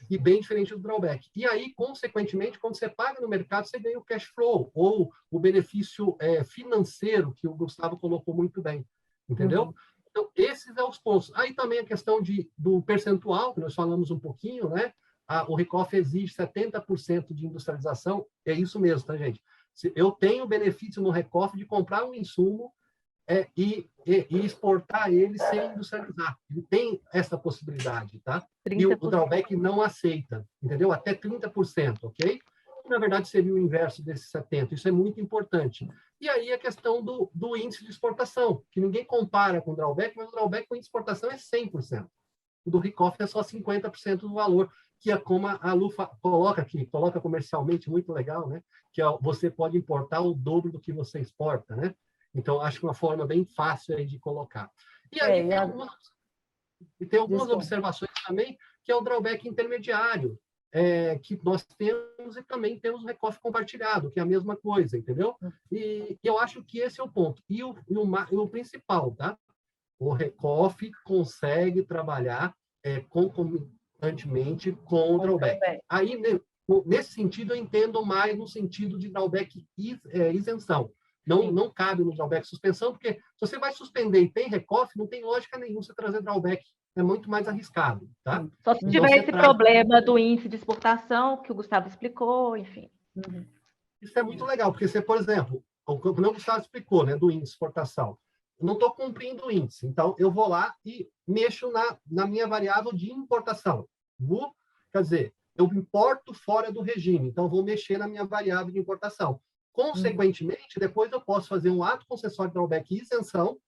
E bem diferente do drawback. E aí, consequentemente, quando você paga no mercado, você ganha o cash flow, ou o benefício financeiro, que o Gustavo colocou muito bem, entendeu? Então, esses são os pontos. Aí também a questão do percentual, que nós falamos um pouquinho, né? O RECOF exige 70% de industrialização, é isso mesmo, tá, gente? Eu tenho benefício no RECOF de comprar um insumo e exportar ele sem industrializar. Ele tem essa possibilidade, tá? 30%. E o drawback não aceita, entendeu? Até 30%, ok? Na verdade, seria o inverso desses 70%. Isso é muito importante. E aí a questão do índice de exportação, que ninguém compara com o drawback, mas o drawback com exportação é 100%. O do RECOF é só 50% do valor, que é como a Lu coloca aqui, coloca comercialmente, muito legal, né? Que você pode importar o dobro do que você exporta, né? Então, acho que uma forma bem fácil aí de colocar. E aí tem algumas observações também, que é o drawback intermediário, que nós temos e também temos o RECOF compartilhado, que é a mesma coisa, entendeu? E eu acho que esse é o ponto. E o principal, tá? O RECOF consegue trabalhar concomitantemente com o drawback. Aí, nesse sentido, eu entendo mais no sentido de drawback isenção. Não cabe no drawback suspensão, porque se você vai suspender e tem RECOF, não tem lógica nenhuma você trazer drawback. É muito mais arriscado, tá? Só se tiver esse problema do índice de exportação, que o Gustavo explicou, enfim. Isso é muito legal, porque você, por exemplo, como o Gustavo explicou, né, do índice de exportação, eu não estou cumprindo o índice, então eu vou lá e mexo na minha variável de importação. Quer dizer, eu importo fora do regime, então vou mexer na minha variável de importação. Consequentemente, depois eu posso fazer um ato concessório de drawback e isenção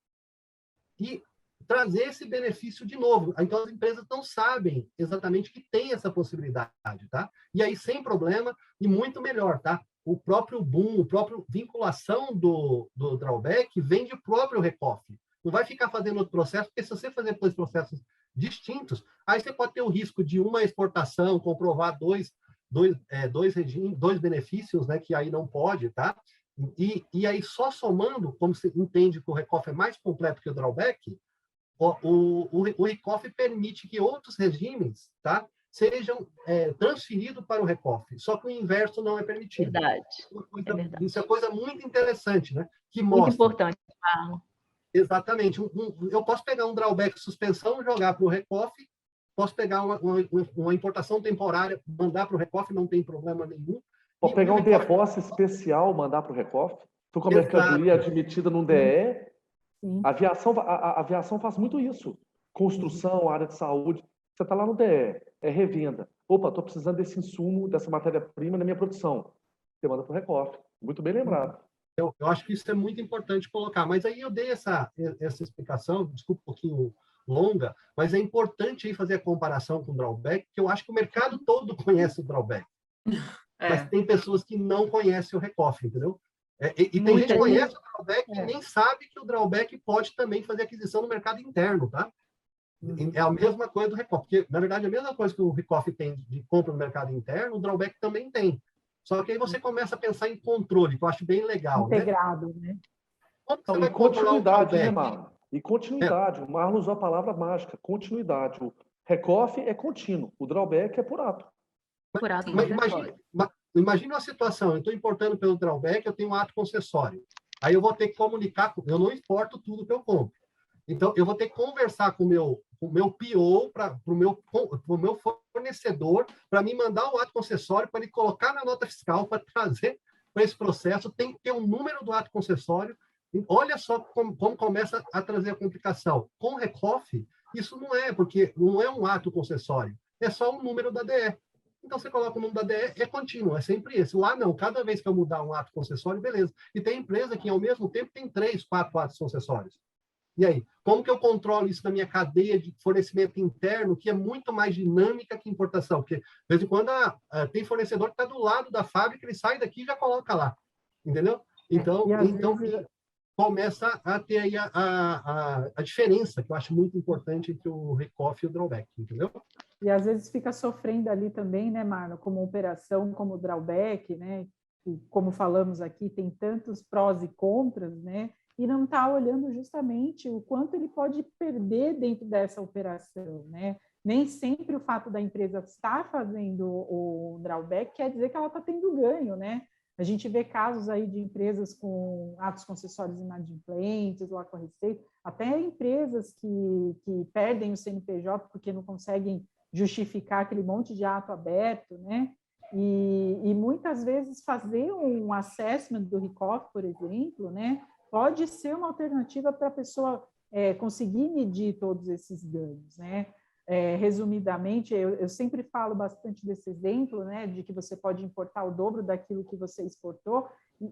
e trazer esse benefício de novo. Então, as empresas não sabem exatamente que tem essa possibilidade, tá? E aí, sem problema, e muito melhor, tá? O próprio boom, a própria vinculação do drawback vem de próprio RECOF. Não vai ficar fazendo outro processo, porque se você fazer dois processos distintos, aí você pode ter o risco de uma exportação, comprovar dois benefícios, né, que aí não pode, tá? E aí, só somando, como você entende que o RECOF é mais completo que o drawback, o RECOF permite que outros regimes, tá, sejam transferidos para o RECOF, só que o inverso não é permitido. Verdade. Verdade. Isso é coisa muito interessante, né? Que muito mostra. Importante. Exatamente. Eu posso pegar um drawback suspensão, jogar para o RECOF, posso pegar uma importação temporária, mandar para o RECOF, não tem problema nenhum. Pode pegar um depósito especial, mandar para o RECOF. Se for mercadoria admitida num DE, a aviação faz muito isso. Construção, área de saúde. Você está lá no DE, é revenda. Opa, estou precisando desse insumo, dessa matéria-prima na minha produção. Você manda para o RECOF. Muito bem lembrado. Eu acho que isso é muito importante colocar. Mas aí eu dei essa explicação, desculpa um pouquinho longa, mas é importante aí fazer a comparação com o drawback, que eu acho que o mercado todo conhece o drawback. Mas tem pessoas que não conhecem o RECOF, entendeu? E tem gente que conhece o drawback e nem sabe que o drawback pode também fazer aquisição no mercado interno, tá? É a mesma coisa do RECOF, porque, na verdade, a mesma coisa que o RECOF tem de compra no mercado interno, o drawback também tem. Só que aí você começa a pensar em controle, que eu acho bem legal. Integrado, né? Como você vai continuidade, né, Marlon? E continuidade. O Marlon usou a palavra mágica, continuidade. O RECOF é contínuo, o drawback é por ato. Imagina uma situação, eu estou importando pelo drawback, eu tenho um ato concessório. Aí eu vou ter que comunicar, eu não exporto tudo que eu compro. Então, eu vou ter que conversar com o meu PO, para o meu fornecedor, para me mandar o ato concessório, para ele colocar na nota fiscal, para trazer para esse processo. Tem que ter um número do ato concessório. Olha só como começa a trazer a complicação. Com o RECOF, isso não é, porque não é um ato concessório, é só um número da DE. Então, você coloca o número da DE, é contínuo, é sempre esse. Lá, não. Cada vez que eu mudar um ato concessório, beleza. E tem empresa que, ao mesmo tempo, tem 3, 4 atos concessórios. E aí, como que eu controlo isso na minha cadeia de fornecimento interno, que é muito mais dinâmica que importação? Porque, de vez em quando, tem fornecedor que está do lado da fábrica, ele sai daqui e já coloca lá. Entendeu? Então começa a ter aí a diferença, que eu acho muito importante entre o recoff e o drawback, entendeu? E às vezes fica sofrendo ali também, né, Marlon, como operação, como drawback, né? E como falamos aqui, tem tantos prós e contras, né? E não está olhando justamente o quanto ele pode perder dentro dessa operação, né? Nem sempre o fato da empresa estar fazendo o drawback quer dizer que ela está tendo ganho, né? A gente vê casos aí de empresas com atos concessórios inadimplentes, lá com a Receita, até empresas que perdem o CNPJ porque não conseguem justificar aquele monte de ato aberto, né? E muitas vezes fazer um assessment do RICOF, por exemplo, né, pode ser uma alternativa para a pessoa conseguir medir todos esses ganhos, né? Resumidamente, eu sempre falo bastante desse exemplo, né, de que você pode importar o dobro daquilo que você exportou,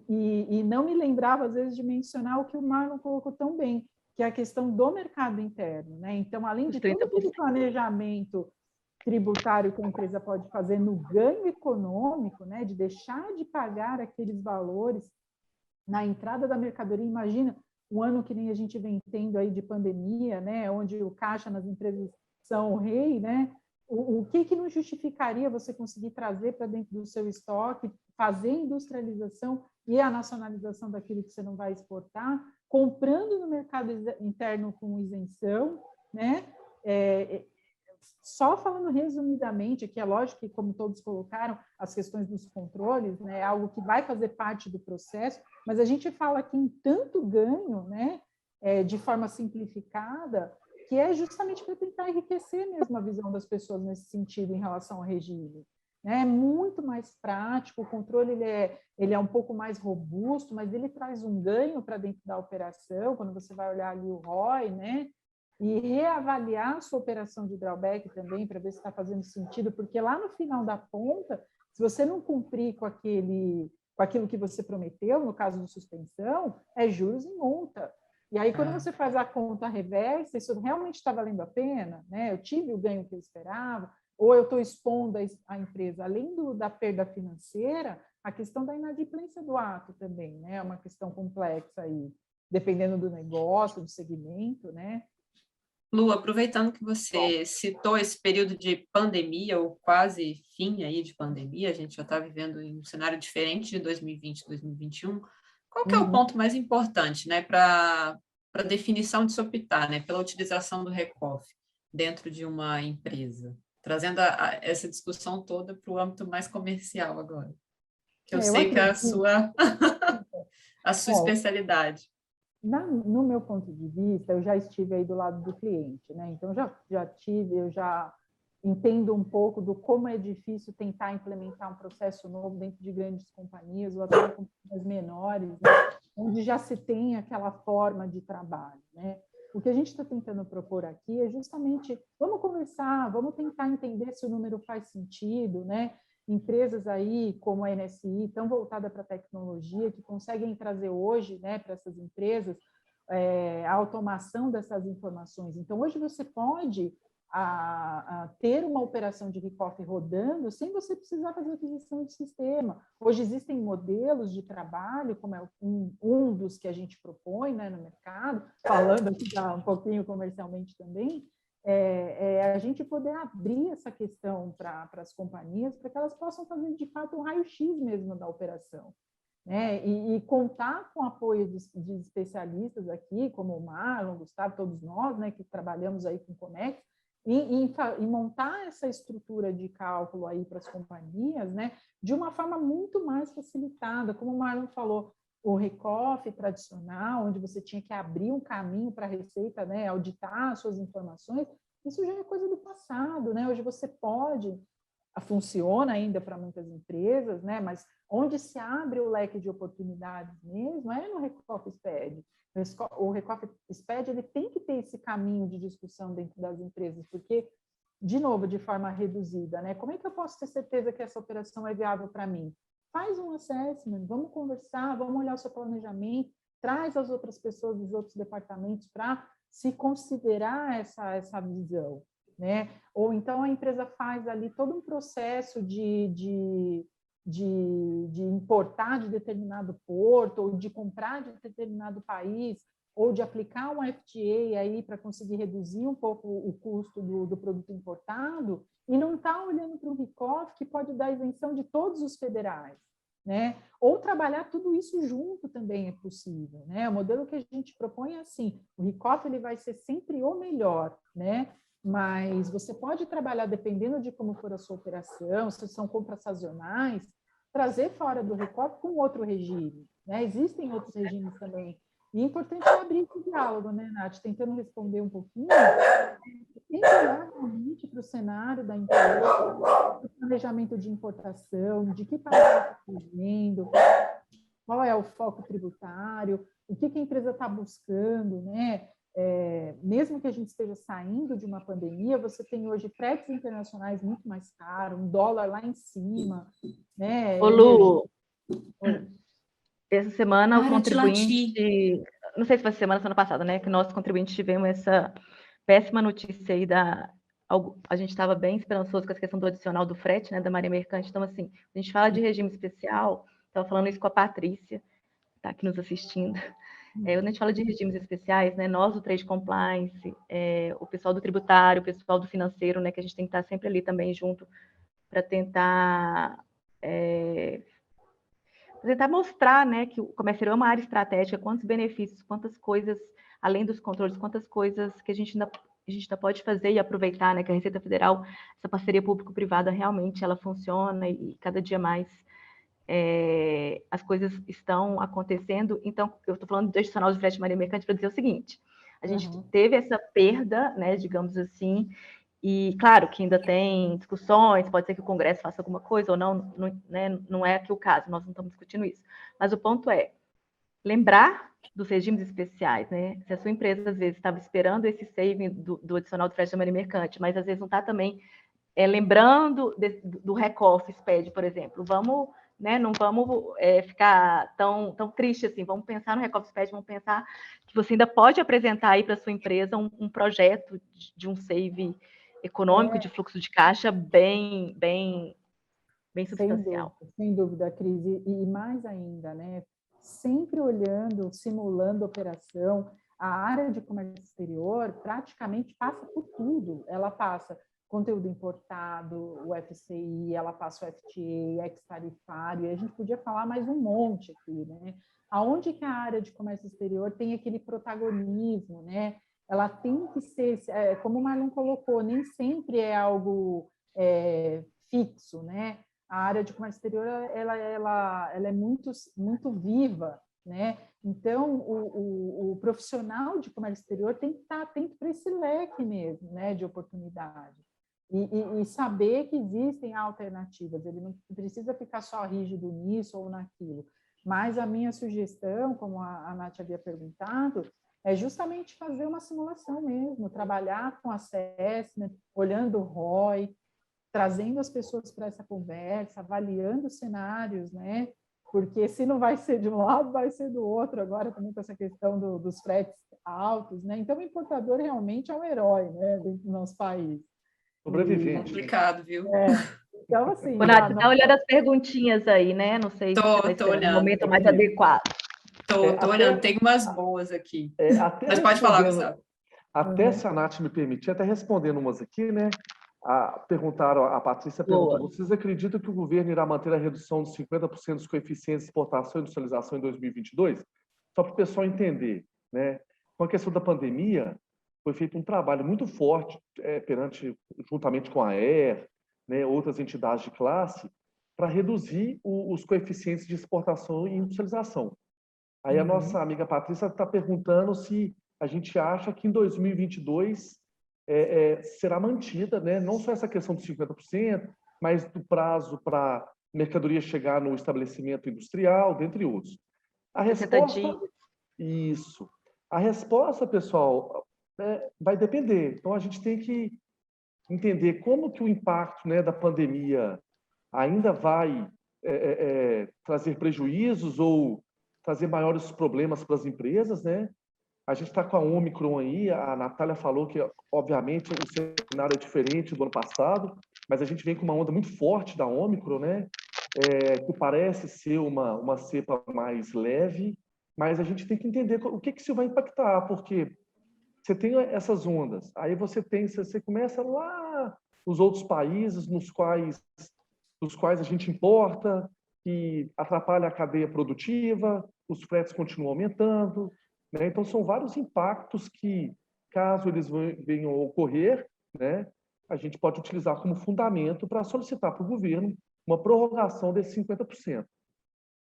e não me lembrava, às vezes, de mencionar o que o Marlon colocou tão bem, que é a questão do mercado interno, né? Então, além de todo aquele planejamento tributário que a empresa pode fazer no ganho econômico, né, de deixar de pagar aqueles valores na entrada da mercadoria, imagina um ano que nem a gente vem tendo aí de pandemia, né, onde o caixa nas empresas são o rei, né? O que não justificaria você conseguir trazer para dentro do seu estoque, fazer industrialização e a nacionalização daquilo que você não vai exportar, comprando no mercado interno com isenção, né? Só falando resumidamente, aqui é lógico que, como todos colocaram, as questões dos controles, né, é algo que vai fazer parte do processo, mas a gente fala aqui em tanto ganho, né, de forma simplificada, que é justamente para tentar enriquecer mesmo a visão das pessoas nesse sentido em relação ao regime. É muito mais prático, o controle ele é um pouco mais robusto, mas ele traz um ganho para dentro da operação, quando você vai olhar ali o ROI, né? E reavaliar a sua operação de drawback também, para ver se está fazendo sentido, porque lá no final da ponta, se você não cumprir com aquilo que você prometeu, no caso de suspensão, é juros e multa. E aí, quando você faz a conta reversa, isso realmente está valendo a pena? Né? Eu tive o ganho que eu esperava, ou eu estou expondo a empresa, além da perda financeira, a questão da inadimplência do ato também, né? É uma questão complexa aí, dependendo do negócio, do segmento, né? Lu, aproveitando que você citou esse período de pandemia, ou quase fim aí de pandemia, a gente já está vivendo em um cenário diferente de 2020 e 2021, qual que é o ponto mais importante, né, para a definição de SOPITAR, né, pela utilização do RECOF dentro de uma empresa? Trazendo essa discussão toda para o âmbito mais comercial agora, que eu sei que é a sua especialidade. No meu ponto de vista, eu já estive aí do lado do cliente, né? Então, eu já entendo um pouco do como é difícil tentar implementar um processo novo dentro de grandes companhias ou até companhias menores, né? Onde já se tem aquela forma de trabalho, né? O que a gente está tentando propor aqui é justamente, vamos conversar, vamos tentar entender se o número faz sentido, né? Empresas aí como a NSI, tão voltada para a tecnologia, que conseguem trazer hoje, né, para essas empresas a automação dessas informações. Então, hoje você pode ter uma operação de RICOF rodando sem você precisar fazer aquisição de sistema. Hoje existem modelos de trabalho, como é um dos que a gente propõe, né, no mercado, falando aqui já um pouquinho comercialmente também, a gente poder abrir essa questão para as companhias, para que elas possam fazer, de fato, um raio-x mesmo da operação, né? E contar com o apoio de especialistas aqui, como o Marlon, o Gustavo, todos nós, né, que trabalhamos aí com o Comex, e montar essa estrutura de cálculo aí para as companhias, né, de uma forma muito mais facilitada, como o Marlon falou, o RECOF tradicional, onde você tinha que abrir um caminho para a Receita, né, auditar as suas informações, isso já é coisa do passado, né? Hoje você pode, funciona ainda para muitas empresas, né, mas onde se abre o leque de oportunidades mesmo é no RECOF SPED. O RECOF SPED ele tem que ter esse caminho de discussão dentro das empresas, porque, de novo, de forma reduzida, né? Como é que eu posso ter certeza que essa operação é viável para mim? Faz um assessment, vamos conversar, vamos olhar o seu planejamento, traz as outras pessoas dos outros departamentos para se considerar essa visão, né? Ou então a empresa faz ali todo um processo de de importar de determinado porto, ou de comprar de determinado país, ou de aplicar um FTA aí para conseguir reduzir um pouco o custo do produto importado, e não está olhando para um RICOF que pode dar isenção de todos os federais, né? Ou trabalhar tudo isso junto também é possível, né? O modelo que a gente propõe é assim, o RICOF ele vai ser sempre o melhor, né? Mas você pode trabalhar, dependendo de como for a sua operação, se são compras sazonais, trazer fora do RICOF com outro regime, né? Existem outros regimes também. E é importante abrir esse diálogo, né, Nath? Tentando responder um pouquinho, tem que olhar realmente para o cenário da empresa, para o planejamento de importação, de que país está fazendo, qual é o foco tributário, o que a empresa está buscando, né? Mesmo que a gente esteja saindo de uma pandemia, você tem hoje fretes internacionais muito mais caros, um dólar lá em cima, né? Ô, Lu, essa semana o contribuinte, não sei se foi semana passada, né, que nós contribuintes tivemos essa péssima notícia aí a gente estava bem esperançoso com essa questão do adicional do frete, né, da Marinha Mercante. Então, assim, a gente fala de regime especial, estava falando isso com a Patrícia, está aqui nos assistindo. Quando a gente fala de regimes especiais, né, nós do Trade Compliance, o pessoal do tributário, o pessoal do financeiro, né, que a gente tem que estar sempre ali também junto para tentar mostrar, né, que o comércio exterior é uma área estratégica, quantos benefícios, quantas coisas, além dos controles, quantas coisas que a gente ainda pode fazer e aproveitar, né, que a Receita Federal, essa parceria público-privada realmente ela funciona e cada dia mais as coisas estão acontecendo. Então, eu estou falando do adicional de frete Marinha Mercante para dizer o seguinte, a gente teve essa perda, né, digamos assim, e claro que ainda tem discussões, pode ser que o Congresso faça alguma coisa ou não, né, não é aqui o caso, nós não estamos discutindo isso. Mas o ponto é lembrar dos regimes especiais, né? Se a sua empresa, às vezes, estava esperando esse saving do adicional do frete da Marinha Mercante, mas às vezes não está também lembrando do RECOF, SPED, por exemplo. Vamos, né, não vamos ficar tão triste assim, vamos pensar no RECOF, SPED, vamos pensar que você ainda pode apresentar aí para sua empresa um projeto de um save econômico, de fluxo de caixa bem substancial. Sem dúvida, Cris. E mais ainda, né? Sempre olhando, simulando a operação, a área de comércio exterior praticamente passa por tudo. Ela passa conteúdo importado, o FCI, ela passa o FTA, ex-tarifário, e a gente podia falar mais um monte aqui, né? Aonde que a área de comércio exterior tem aquele protagonismo, né? Ela tem que ser, como o Marlon colocou, nem sempre é algo fixo, né? A área de comércio exterior ela é muito viva, né? Então o profissional de comércio exterior tem que estar atento para esse leque mesmo, né? De oportunidade e saber que existem alternativas. Ele não precisa ficar só rígido nisso ou naquilo. Mas a minha sugestão, como a Nath havia perguntado, é justamente fazer uma simulação mesmo, trabalhar com assessment, olhando o ROI, trazendo as pessoas para essa conversa, avaliando os cenários, né? Porque se não vai ser de um lado, vai ser do outro, agora também com essa questão dos fretes altos, né? Então, o importador realmente é um herói, né, dentro do nosso país. Sobrevivente. É complicado, viu? Então, assim... Nath, dá uma olhada as perguntinhas aí, né? Não sei se você está olhando. no momento mais adequado. Tô olhando, tem umas boas aqui. Mas pode falar, Gustavo. Até se a Nath me permitir, até respondendo umas aqui, né? Perguntaram, a Patrícia perguntou, vocês acreditam que o governo irá manter a redução de 50% dos coeficientes de exportação e industrialização em 2022? Só para o pessoal entender, né? Com a questão da pandemia, foi feito um trabalho muito forte juntamente com a AER, né, outras entidades de classe, para reduzir os coeficientes de exportação e industrialização. Aí a nossa amiga Patrícia está perguntando se a gente acha que em 2022 será mantida, né, não só essa questão de 50%, mas do prazo para mercadoria chegar no estabelecimento industrial, dentre outros. A resposta... Isso. A resposta, pessoal, vai depender. Então, a gente tem que entender como que o impacto, né, da pandemia ainda vai trazer prejuízos ou trazer maiores problemas para as empresas, né? A gente está com a Omicron aí, a Natália falou que, obviamente, o cenário é diferente do ano passado, mas a gente vem com uma onda muito forte da Omicron, né? que parece ser uma cepa mais leve, mas a gente tem que entender o que isso vai impactar, porque você tem essas ondas, aí você começa lá nos outros países dos quais a gente importa, que atrapalha a cadeia produtiva, os fretes continuam aumentando, né? Então são vários impactos que, caso eles venham a ocorrer, né, a gente pode utilizar como fundamento para solicitar para o governo uma prorrogação desses 50%.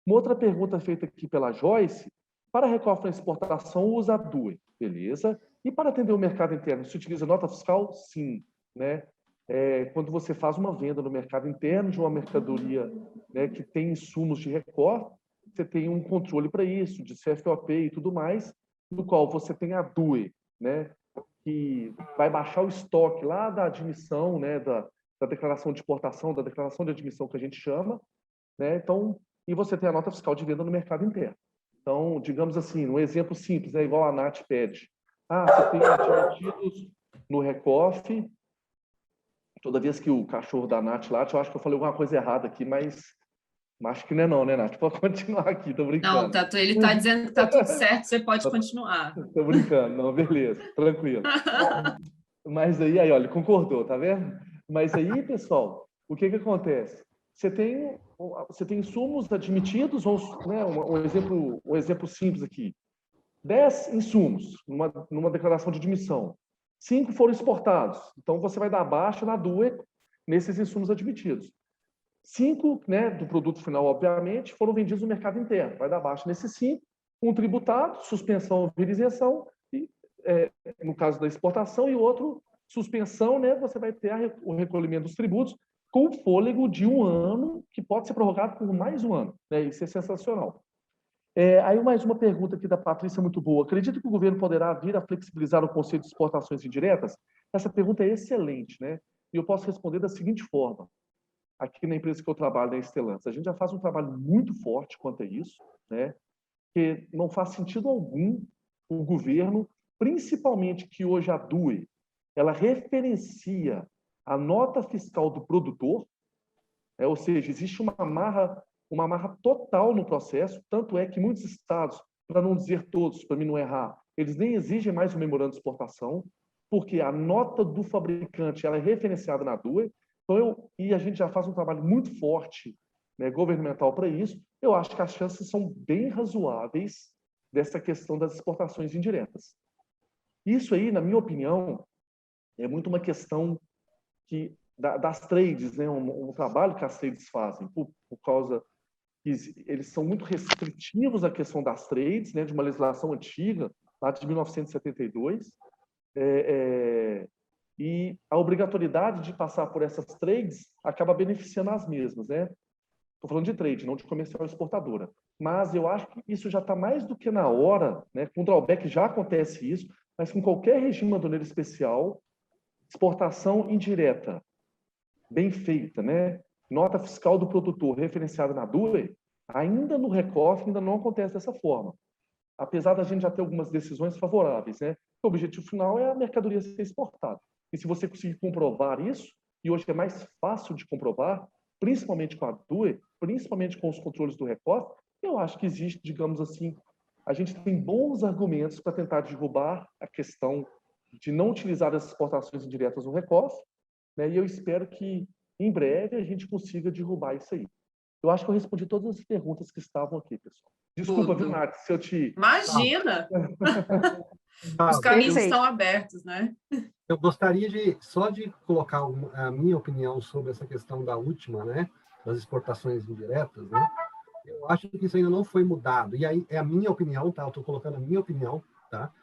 Uma outra pergunta feita aqui pela Joyce: para recofre na exportação, usa a DUE, beleza? E para atender o mercado interno, se utiliza nota fiscal? Sim, né? Quando você faz uma venda no mercado interno de uma mercadoria, né, que tem insumos de recofre, você tem um controle para isso, de CFOP e tudo mais, no qual você tem a DUE, né, que vai baixar o estoque lá da admissão, né, da declaração de exportação, da declaração de admissão que a gente chama, né? Então, e você tem a nota fiscal de venda no mercado interno. Então, digamos assim, um exemplo simples, é igual a Nath pede. Você tem admitidos no recof. Toda vez que o cachorro da Nath late, eu acho que eu falei alguma coisa errada aqui, mas acho que não, né, Nath? Pode continuar aqui, tô brincando. Não, ele está dizendo que está tudo certo, você pode continuar. Tô brincando, não, beleza, tranquilo. Mas aí, olha, ele concordou, tá vendo? Mas aí, pessoal, o que acontece? Você tem insumos admitidos, né, um exemplo simples aqui. 10 insumos numa declaração de admissão. 5 foram exportados. Então, você vai dar baixa na DUE nesses insumos admitidos. 5, né, do produto final, obviamente, foram vendidos no mercado interno. Vai dar baixa nesses 5, um tributado, suspensão ou isenção, e, no caso da exportação, e o outro, suspensão, né, você vai ter o recolhimento dos tributos com fôlego de 1 ano, que pode ser prorrogado por mais 1 ano. Né? Isso é sensacional. Aí mais uma pergunta aqui da Patrícia, muito boa. Acredita que o governo poderá vir a flexibilizar o conceito de exportações indiretas? Essa pergunta é excelente, né? E eu posso responder da seguinte forma. Aqui na empresa que eu trabalho, na Stellantis, a gente já faz um trabalho muito forte quanto a isso, né? Que não faz sentido algum o governo, principalmente que hoje a DUE, ela referencia a nota fiscal do produtor, ou seja, existe uma amarra total no processo, tanto é que muitos estados, para não dizer todos, para mim não errar, eles nem exigem mais o memorando de exportação, porque a nota do fabricante ela é referenciada na DUE, e a gente já faz um trabalho muito forte, né, governamental para isso. Eu acho que as chances são bem razoáveis dessa questão das exportações indiretas. Isso aí, na minha opinião, é muito uma questão das trades, né, um trabalho que as trades fazem, por causa que eles são muito restritivos à questão das trades, né, de uma legislação antiga, lá de 1972, e a obrigatoriedade de passar por essas trades acaba beneficiando as mesmas, né? Estou falando de trade, não de comercial exportadora. Mas eu acho que isso já está mais do que na hora, né? Com o drawback já acontece isso, mas com qualquer regime aduaneiro especial, exportação indireta, bem feita, né? Nota fiscal do produtor referenciada na DUE, ainda no recof ainda não acontece dessa forma. Apesar da gente já ter algumas decisões favoráveis, né? O objetivo final é a mercadoria ser exportada. E se você conseguir comprovar isso, e hoje é mais fácil de comprovar, principalmente com a DUE, principalmente com os controles do recof, eu acho que existe, digamos assim, a gente tem bons argumentos para tentar derrubar a questão de não utilizar as exportações indiretas no recof, né? E eu espero que, em breve, a gente consiga derrubar isso aí. Eu acho que eu respondi todas as perguntas que estavam aqui, pessoal. Desculpa, viu, Nath, se eu te... Imagina! Os caminhos estão abertos, né? Eu gostaria só de colocar a minha opinião sobre essa questão da última, né, das exportações indiretas, né? Eu acho que isso ainda não foi mudado. E aí é a minha opinião, tá? Eu estou colocando a minha opinião, tá?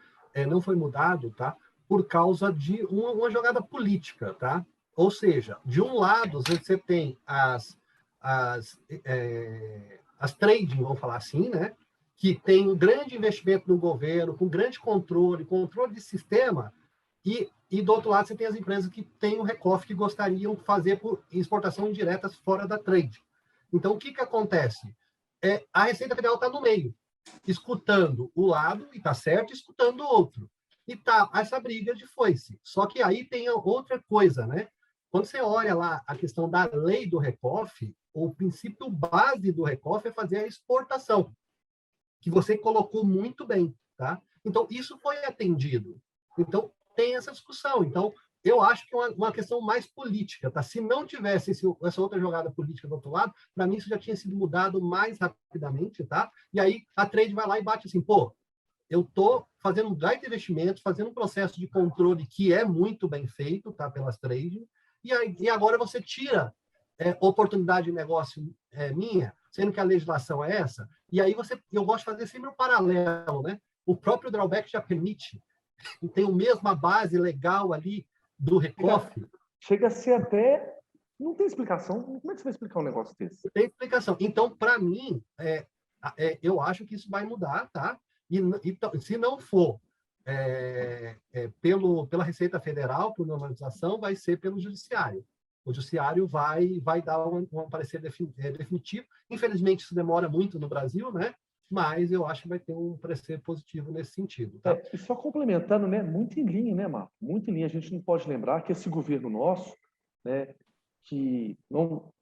Não foi mudado, tá? Por causa de uma jogada política, tá? Ou seja, de um lado você tem as trading, vamos falar assim, né? Que tem um grande investimento no governo, com grande controle de sistema, e do outro lado você tem as empresas que têm o recof que gostariam de fazer por exportação indiretas fora da trade. Então, o que acontece? A Receita Federal está no meio, escutando o lado, e está certo, escutando o outro. E tá essa briga de foice. Só que aí tem outra coisa, né? Quando você olha lá a questão da lei do recof, o princípio base do Recoff é fazer a exportação, que você colocou muito bem, tá? Então, isso foi atendido. Então, tem essa discussão. Então, eu acho que é uma questão mais política, tá? Se não tivesse essa outra jogada política do outro lado, para mim isso já tinha sido mudado mais rapidamente, tá? E aí a trade vai lá e bate assim, pô, eu estou fazendo um baita investimento, fazendo um processo de controle que é muito bem feito, tá? Pelas trades, e agora você tira oportunidade de negócio minha, sendo que a legislação é essa, e aí eu gosto de fazer sempre um paralelo, né? O próprio drawback já permite, tem a mesma base legal ali do Recoff. Chega a ser até... Não tem explicação. Como é que você vai explicar um negócio desse? Tem explicação. Então, para mim, eu acho que isso vai mudar, tá? E se não for pela Receita Federal, por normalização, vai ser pelo Judiciário. O Judiciário vai dar um parecer definitivo. Infelizmente, isso demora muito no Brasil, né? Mas eu acho que vai ter um parecer positivo nesse sentido. Tá? E só complementando, né? Muito em linha, né, Marco? Muito em linha. A gente não pode lembrar que esse governo nosso, né, que não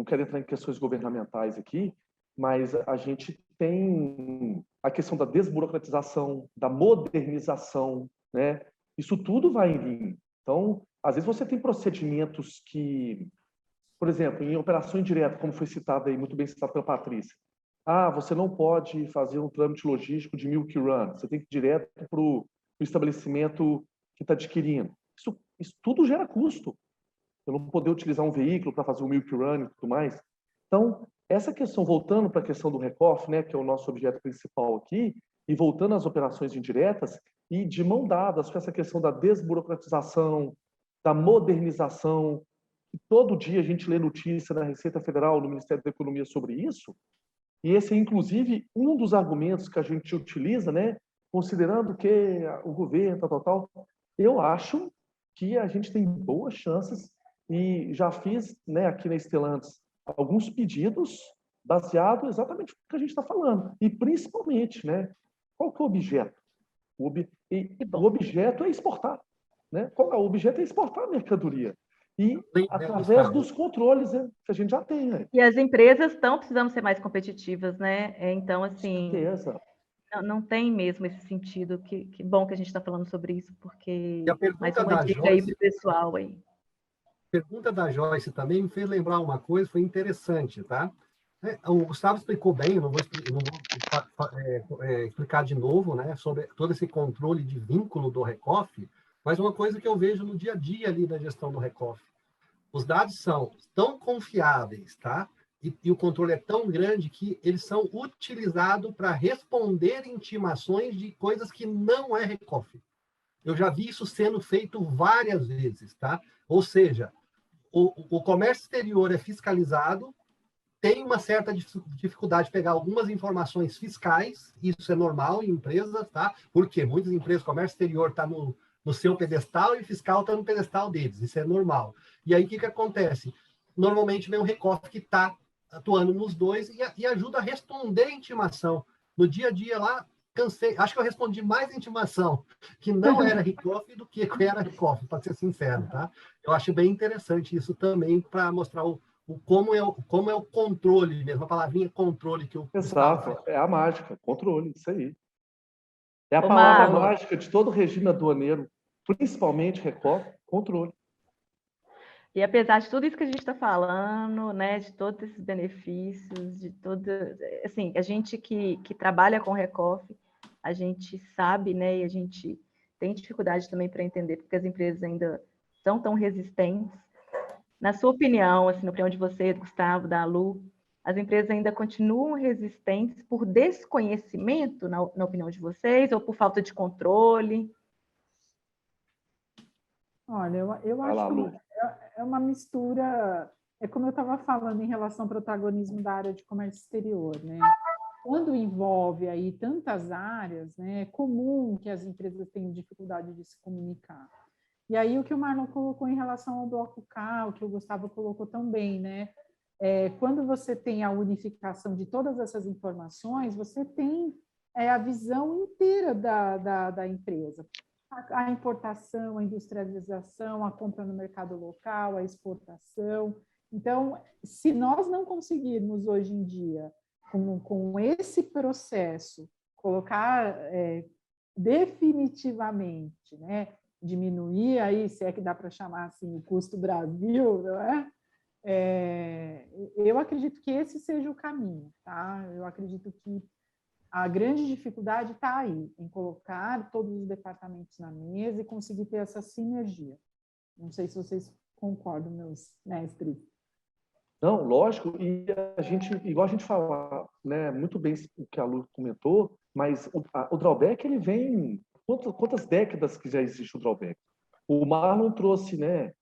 quero entrar em questões governamentais aqui, mas a gente tem a questão da desburocratização, da modernização, né? Isso tudo vai em linha. Então, às vezes você tem procedimentos que, por exemplo, em operação indireta, como foi citado aí, muito bem citado pela Patrícia, você não pode fazer um trâmite logístico de milk run, você tem que ir direto para o estabelecimento que está adquirindo. Isso tudo gera custo. Eu não poder utilizar um veículo para fazer o milk run e tudo mais. Então, essa questão, voltando para a questão do Recoff, né, que é o nosso objeto principal aqui, e voltando às operações indiretas, e de mão dadas com essa questão da desburocratização, da modernização, e todo dia a gente lê notícia na Receita Federal, no Ministério da Economia sobre isso, e esse é, inclusive, um dos argumentos que a gente utiliza, né, considerando que o governo, tal, eu acho que a gente tem boas chances, e já fiz, né, aqui na Stellantis alguns pedidos baseados exatamente no que a gente está falando. E, principalmente, né, qual que é o objeto? O objeto é exportar. Né? Qual é o objeto? É exportar a mercadoria. E através dos controles, né, que a gente já tem. Né? E as empresas estão precisando ser mais competitivas, né? Então, assim, não tem mesmo esse sentido. Que bom que a gente está falando sobre isso, porque mais uma dica aí para o pessoal aí. A pergunta da Joyce também me fez lembrar uma coisa, foi interessante, tá? O Gustavo explicou bem, eu não vou explicar de novo, né, sobre todo esse controle de vínculo do Recoff, mas uma coisa que eu vejo no dia a dia ali da gestão do Recoff. Os dados são tão confiáveis, tá? E o controle é tão grande que eles são utilizados para responder intimações de coisas que não é Recoff. Eu já vi isso sendo feito várias vezes, tá? Ou seja, o comércio exterior é fiscalizado, tem uma certa dificuldade de pegar algumas informações fiscais, isso é normal em empresas, tá? Porque muitas empresas, comércio exterior está no seu pedestal e o fiscal está no pedestal deles, isso é normal. E aí, o que acontece? Normalmente vem um Recoff que está atuando nos dois e ajuda a responder a intimação. No dia a dia lá, acho que eu respondi mais intimação que não era Recoff do que era Recoff, para ser sincero, tá? Eu acho bem interessante isso também para mostrar como é o controle mesmo, a palavrinha controle que o Exato, é a mágica, controle, isso aí. É a palavra mágica de todo regime aduaneiro, principalmente Recoff, controle. E apesar de tudo isso que a gente está falando, né, de todos esses benefícios, de todo, assim, a gente que trabalha com Recoff, a gente sabe, né, e a gente tem dificuldade também para entender porque as empresas ainda são tão resistentes. Na sua opinião, assim, na opinião de você, do Gustavo, da Lu, as empresas ainda continuam resistentes por desconhecimento, na opinião de vocês, ou por falta de controle? Olha, eu acho que é uma mistura, é como eu estava falando em relação ao protagonismo da área de comércio exterior, né? Quando envolve aí tantas áreas, né, é comum que as empresas tenham dificuldade de se comunicar. E aí o que o Marlon colocou em relação ao bloco K, o que o Gustavo colocou também, né? Quando você tem a unificação de todas essas informações, você tem a visão inteira da empresa. A importação, a industrialização, a compra no mercado local, a exportação. Então, se nós não conseguirmos hoje em dia, com esse processo, colocar definitivamente, né, diminuir aí, se é que dá para chamar assim, o custo Brasil, não é? Eu acredito que esse seja o caminho, tá? Eu acredito que a grande dificuldade está aí, em colocar todos os departamentos na mesa e conseguir ter essa sinergia. Não sei se vocês concordam, meus mestres. Não, lógico, e a gente, igual a gente fala, né, muito bem o que a Lu comentou, mas o drawback, ele vem, quantas décadas que já existe o drawback? O Marlon trouxe, né,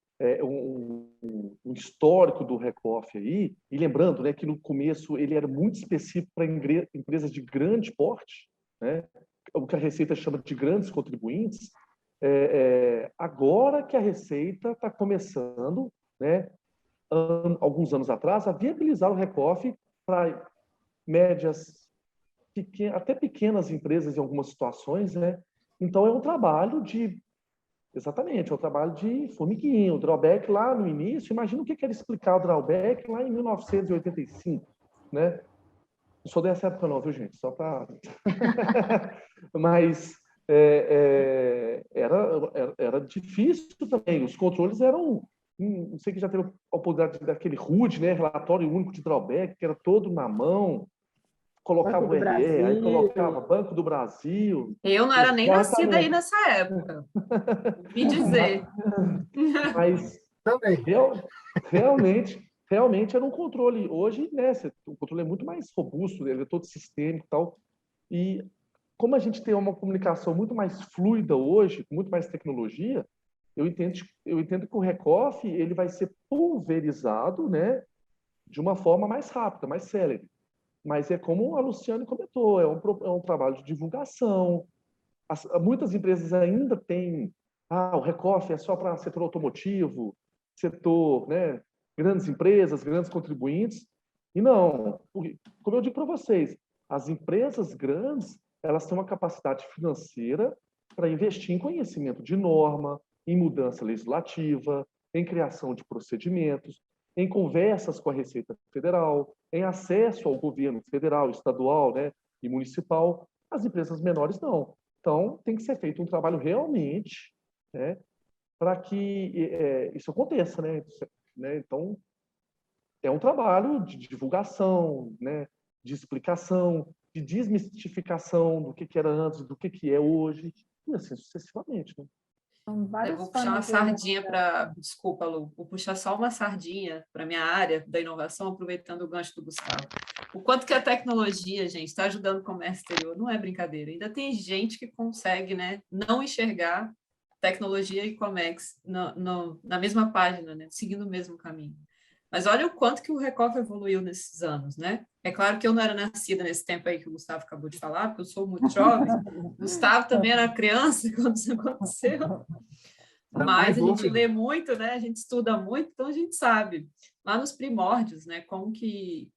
um histórico do Recoff aí, e lembrando, né, que no começo ele era muito específico para empresas de grande porte, né, o que a Receita chama de grandes contribuintes. Agora que a Receita está começando, né, alguns anos atrás, a viabilizar o Recoff para médias, até pequenas empresas em algumas situações, né? Então, é um trabalho de... Exatamente, é um trabalho de formiguinha. O drawback lá no início, imagina o que era explicar o drawback lá em 1985, né? Não sou dessa época não, viu, gente? Só para... Mas era difícil também. Os controles eram... Não sei que já teve a oportunidade daquele RUD, né? Relatório único de drawback, que era todo na mão, colocava o RE, aí colocava Banco do Brasil. Eu não era nem nascida aí nessa época. Me dizer. Mas também. Realmente era um controle. Hoje, né, o controle é muito mais robusto, ele é todo sistêmico e tal. E como a gente tem uma comunicação muito mais fluida hoje, com muito mais tecnologia, eu entendo que o Recoff ele vai ser pulverizado, né, de uma forma mais rápida, mais célere. Mas é como a Luciane comentou, é um trabalho de divulgação. Muitas empresas ainda têm o Recoff é só para setor automotivo, setor, né, grandes empresas, grandes contribuintes. E não, como eu digo para vocês, as empresas grandes elas têm uma capacidade financeira para investir em conhecimento de norma, em mudança legislativa, em criação de procedimentos, em conversas com a Receita Federal, em acesso ao governo federal, estadual, né, e municipal. As empresas menores não. Então, tem que ser feito um trabalho realmente, né, para que isso aconteça, né? Então, é um trabalho de divulgação, né, de explicação, de desmistificação do que era antes, do que é hoje, e assim sucessivamente, né? Eu vou puxar uma sardinha para... Desculpa, Lu. Vou puxar só uma sardinha para a minha área da inovação, aproveitando o gancho do Gustavo. O quanto que a tecnologia, gente, está ajudando o comércio exterior, não é brincadeira. Ainda tem gente que consegue, né, não enxergar tecnologia e comércio na mesma página, né, seguindo o mesmo caminho. Mas olha o quanto que o Recoff evoluiu nesses anos, né? É claro que eu não era nascida nesse tempo aí que o Gustavo acabou de falar, porque eu sou muito jovem. O Gustavo também era criança quando isso aconteceu. Mas a gente lê muito, né? A gente estuda muito, então a gente sabe. Lá nos primórdios, né? Como que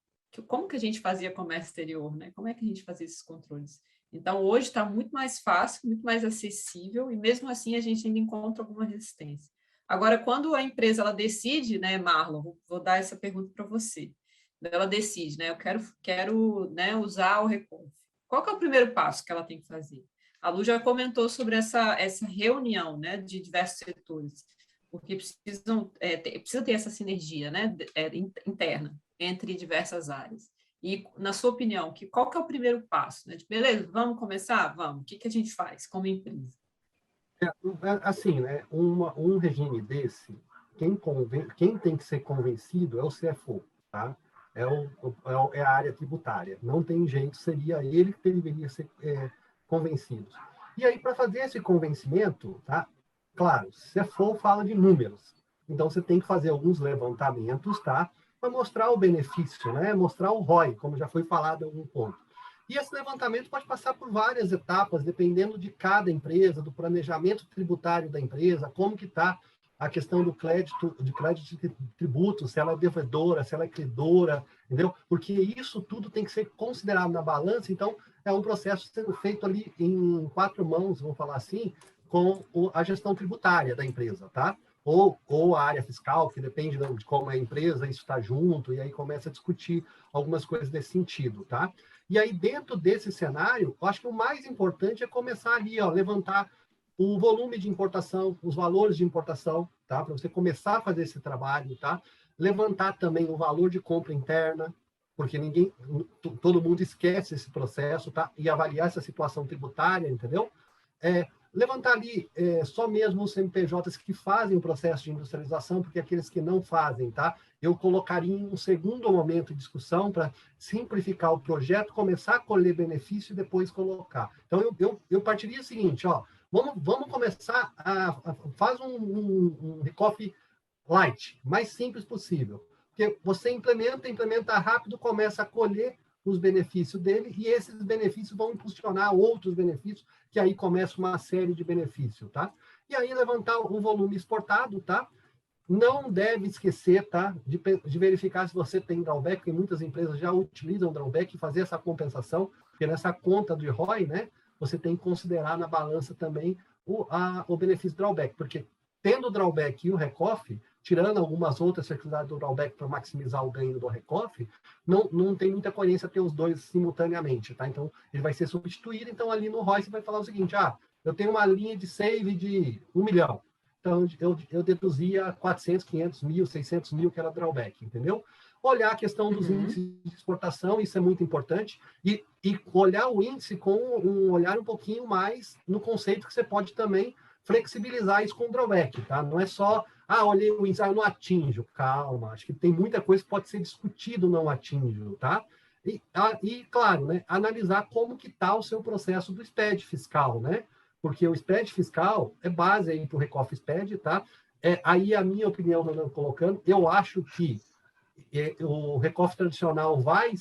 a gente fazia comércio exterior, né? Como é que a gente fazia esses controles? Então, hoje está muito mais fácil, muito mais acessível, e mesmo assim a gente ainda encontra alguma resistência. Agora, quando a empresa ela decide, né, Marlon, vou dar essa pergunta para você. Ela decide, né, eu quero né, usar o Recoff. Qual que é o primeiro passo que ela tem que fazer? A Lu já comentou sobre essa reunião, né, de diversos setores, porque precisa ter essa sinergia, né, interna entre diversas áreas. E, na sua opinião, qual que é o primeiro passo? Né? Beleza, vamos começar? Vamos. O que a gente faz como empresa? Assim, né, um regime desse, quem tem que ser convencido é o CFO, tá? É a área tributária. Não tem jeito, seria ele que deveria ser convencido. E aí, para fazer esse convencimento, tá? Claro, CFO fala de números. Então, você tem que fazer alguns levantamentos, tá? Para mostrar o benefício, né? Mostrar o ROI, como já foi falado em algum ponto. E esse levantamento pode passar por várias etapas, dependendo de cada empresa, do planejamento tributário da empresa, como que está a questão do crédito de tributo, se ela é devedora, se ela é credora, entendeu? Porque isso tudo tem que ser considerado na balança, então é um processo sendo feito ali em 4 mãos, vamos falar assim, com a gestão tributária da empresa, tá? ou a área fiscal, que depende de como é a empresa, isso está junto, e aí começa a discutir algumas coisas nesse sentido, tá? E aí, dentro desse cenário, eu acho que o mais importante é começar ali, ó, levantar o volume de importação, os valores de importação, tá? Para você começar a fazer esse trabalho, tá? Levantar também o valor de compra interna, porque todo mundo esquece esse processo, tá? E avaliar essa situação tributária, entendeu? Levantar ali só mesmo os CNPJs que fazem o processo de industrialização, porque aqueles que não fazem, tá? Eu colocaria em um segundo momento de discussão para simplificar o projeto, começar a colher benefício e depois colocar. Então, eu partiria o seguinte, ó, vamos começar faz um Recoff light, mais simples possível. Porque você implementa rápido, começa a colher os benefícios dele, e esses benefícios vão impulsionar outros benefícios, que aí começa uma série de benefícios, tá? E aí levantar o volume exportado, tá? Não deve esquecer, tá? De verificar se você tem drawback, porque muitas empresas já utilizam drawback, e fazer essa compensação, porque nessa conta de ROI, né? Você tem que considerar na balança também o benefício drawback, porque tendo o drawback e o recoff, tirando algumas outras circularidades do drawback para maximizar o ganho do recoff, não tem muita coerência ter os dois simultaneamente, tá? Então, ele vai ser substituído, então ali no ROI você vai falar o seguinte, eu tenho uma linha de save de 1 milhão, então eu deduzia 400, 500 mil, 600 mil, que era drawback, entendeu? Olhar a questão dos índices de exportação, isso é muito importante, e olhar o índice com um olhar um pouquinho mais no conceito que você pode também flexibilizar isso com o drawback, tá? Não é só, olhei o índice, eu não atinjo. Calma, acho que tem muita coisa que pode ser discutido não atinjo, tá? E claro, né, analisar como que está o seu processo do SPED fiscal, né? Porque o SPED fiscal é base aí para o Recoff SPED, tá? Aí a minha opinião, que eu estou colocando, eu acho que o Recoff tradicional vai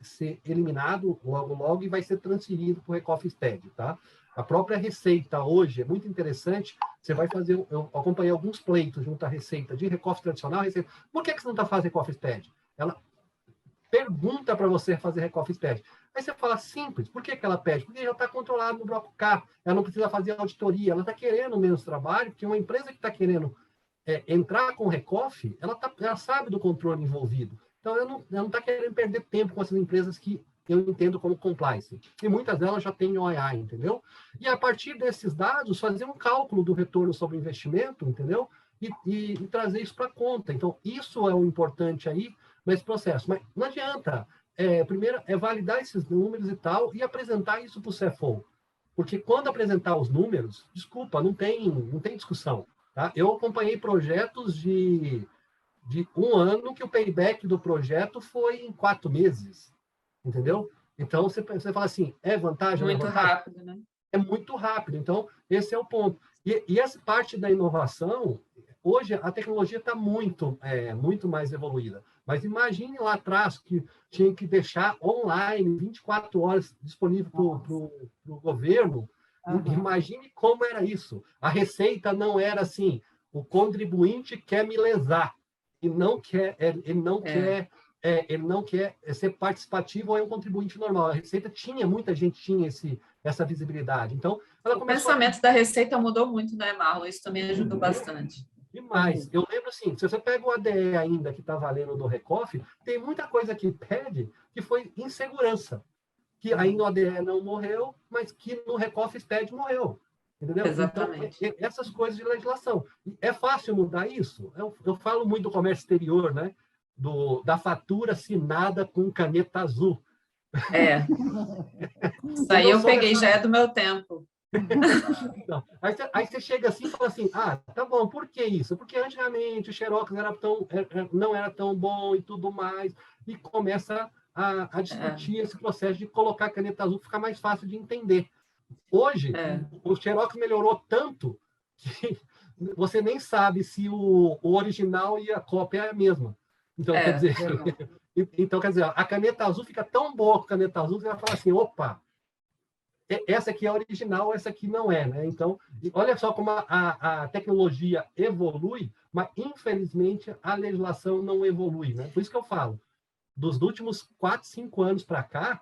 ser eliminado logo e vai ser transferido para o Recoff SPED, tá? A própria Receita hoje é muito interessante. Você vai fazer, eu acompanhei alguns pleitos junto à Receita de Recoff tradicional, Receita. Por que você não está fazendo Recoff SPED? Ela pergunta para você fazer Recoff SPED. Aí você fala, simples, por que ela pede? Porque já está controlado no bloco K, ela não precisa fazer auditoria, ela está querendo menos trabalho, porque uma empresa que está querendo entrar com Recoff, ela sabe do controle envolvido. Então, ela não está querendo perder tempo com essas empresas que eu entendo como compliance. E muitas delas já têm OEA, entendeu? E a partir desses dados, fazer um cálculo do retorno sobre o investimento, entendeu? E trazer isso para a conta. Então, isso é o importante aí nesse processo. Mas não adianta. Primeiro, validar esses números e tal, e apresentar isso para o CFO. Porque quando apresentar os números, desculpa, não tem discussão. Tá? Eu acompanhei projetos de 1 ano que o payback do projeto foi em 4 meses. Entendeu? Então, você fala assim, é vantagem? Muito rápido, né? É muito rápido. Então, esse é o ponto. E essa parte da inovação, hoje a tecnologia está muito mais evoluída. Mas imagine lá atrás que tinha que deixar online 24 horas disponível para o governo. Imagine como era isso. A receita não era assim, o contribuinte quer me lesar. Ele não quer ser participativo ou é um contribuinte normal. A Receita muita gente tinha essa visibilidade. Então, o pensamento da Receita mudou muito, né, Marlon? Isso também ajudou bastante. Demais. Eu lembro assim, se você pega o ADE ainda que está valendo do Recoff, tem muita coisa que pede que foi insegurança. Que ainda o ADE não morreu, mas que no Recoff SPED morreu. Entendeu? Exatamente. Então, essas coisas de legislação. É fácil mudar isso? Eu falo muito do comércio exterior, né? Da fatura assinada com caneta azul. Isso aí eu peguei, já é do meu tempo. Não. Aí você chega assim e fala assim, tá bom, por que isso? Porque antigamente o Xerox não era tão bom e tudo mais, e começa a discutir esse processo de colocar a caneta azul, ficar mais fácil de entender. Hoje, o Xerox melhorou tanto que você nem sabe se o original e a cópia é a mesma. Então, quer dizer, a caneta azul fica tão boa com a caneta azul que você vai falar assim, opa, essa aqui é a original, essa aqui não é, né? Então, olha só como a tecnologia evolui, mas, infelizmente, a legislação não evolui, né? Por isso que eu falo, dos últimos 4, 5 anos para cá,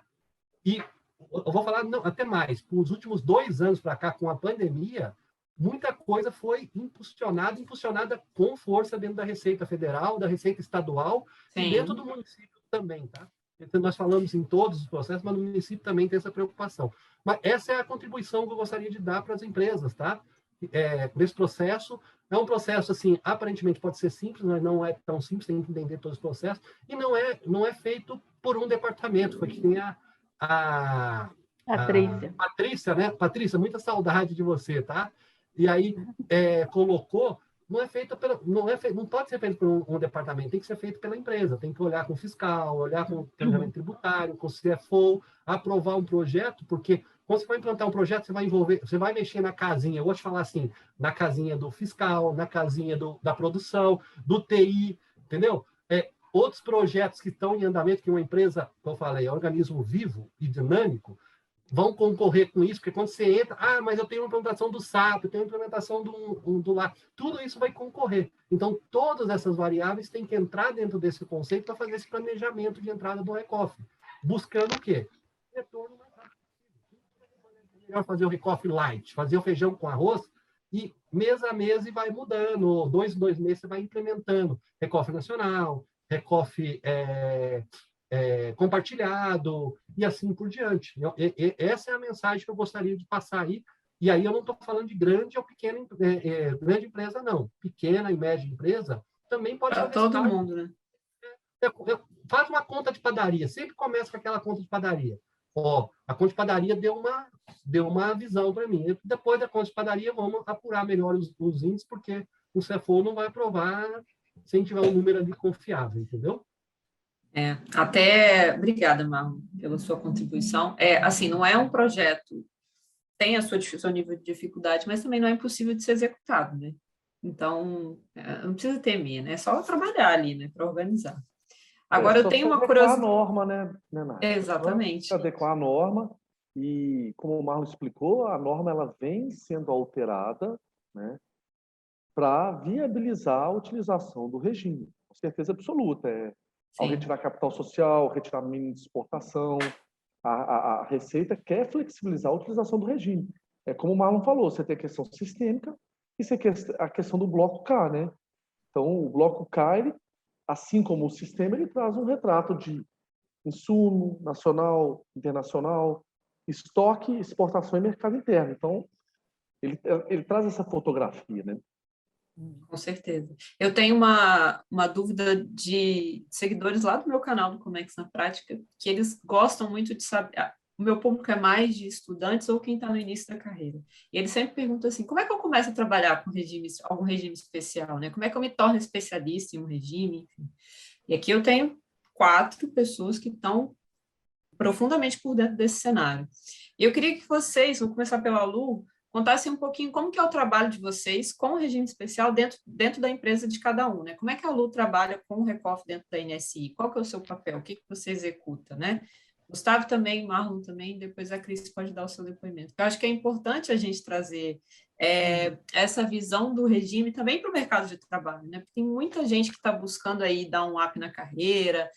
e eu vou falar até mais, os últimos 2 anos para cá, com a pandemia, muita coisa foi impulsionada com força dentro da Receita Federal, da Receita Estadual e dentro do município também, tá? Então, nós falamos em todos os processos, mas no município também tem essa preocupação. Mas essa é a contribuição que eu gostaria de dar para as empresas, tá? Nesse processo, é um processo, assim, aparentemente pode ser simples, mas não é tão simples, tem que entender todos os processos, e não é feito por um departamento, foi que tem a Patrícia, né? Patrícia, muita saudade de você, tá? E aí colocou, não pode ser feito por um departamento, tem que ser feito pela empresa, tem que olhar com o fiscal, olhar com o planejamento tributário, com o CFO, aprovar um projeto, porque quando você vai implantar um projeto, você vai mexer na casinha, eu vou te falar assim, na casinha do fiscal, na casinha da produção, do TI, entendeu? Outros projetos que estão em andamento, que uma empresa, como eu falei, é um organismo vivo e dinâmico, vão concorrer com isso, porque quando você entra, mas eu tenho uma implementação do SAP, eu tenho uma implementação do lá, tudo isso vai concorrer. Então, todas essas variáveis têm que entrar dentro desse conceito para fazer esse planejamento de entrada do RECOF. Buscando o quê? Retorno mais rápido possível. É melhor fazer o RECOF light, fazer o feijão com arroz, e mês a mês e vai mudando, 2 em 2 meses você vai implementando. RECOF nacional, RECOF compartilhado e assim por diante. Essa é a mensagem que eu gostaria de passar aí. E aí eu não estou falando de grande ou pequena grande empresa, não. Pequena e média empresa também pode fazer. Para todo mundo, né? Faz uma conta de padaria. Sempre começa com aquela conta de padaria. A conta de padaria deu uma visão para mim. Depois da conta de padaria, vamos apurar melhor os índices, porque o CFO não vai aprovar sem tiver um número ali confiável, entendeu? Obrigada, Marlon, pela sua contribuição. Assim, não é um projeto, tem seu nível de dificuldade, mas também não é impossível de ser executado, né? Então, não precisa temer, né? É só trabalhar ali, né, para organizar. Agora, eu tenho uma curiosidade. Adequar a norma, né, Nath? Exatamente. Adequar a norma, e como o Marlon explicou, a norma ela vem sendo alterada, né, para viabilizar a utilização do regime, com certeza absoluta. Ao retirar capital social, retirar mínimo de exportação, a Receita quer flexibilizar a utilização do regime. Como o Marlon falou, você tem a questão sistêmica e você tem a questão do bloco K, né? Então, o bloco K, ele, assim como o sistema, ele traz um retrato de insumo nacional, internacional, estoque, exportação e mercado interno. Então, ele traz essa fotografia, né? Com certeza. Eu tenho uma dúvida de seguidores lá do meu canal do Comex na Prática, que eles gostam muito de saber. O meu público é mais de estudantes ou quem está no início da carreira. E eles sempre perguntam assim: como é que eu começo a trabalhar com algum regime especial, né? Como é que eu me torno especialista em um regime? Enfim. E aqui eu tenho 4 pessoas que estão profundamente por dentro desse cenário. E eu queria que vocês, vou começar pela Lu, contassem um pouquinho como que é o trabalho de vocês com o regime especial dentro da empresa de cada um, né? Como é que a Lu trabalha com o RECOF dentro da NSI? Qual que é o seu papel? O que você executa, né? Gustavo também, Marlon também, depois a Cris pode dar o seu depoimento. Eu acho que é importante a gente trazer essa visão do regime também para o mercado de trabalho, né? Porque tem muita gente que está buscando aí dar um up na carreira,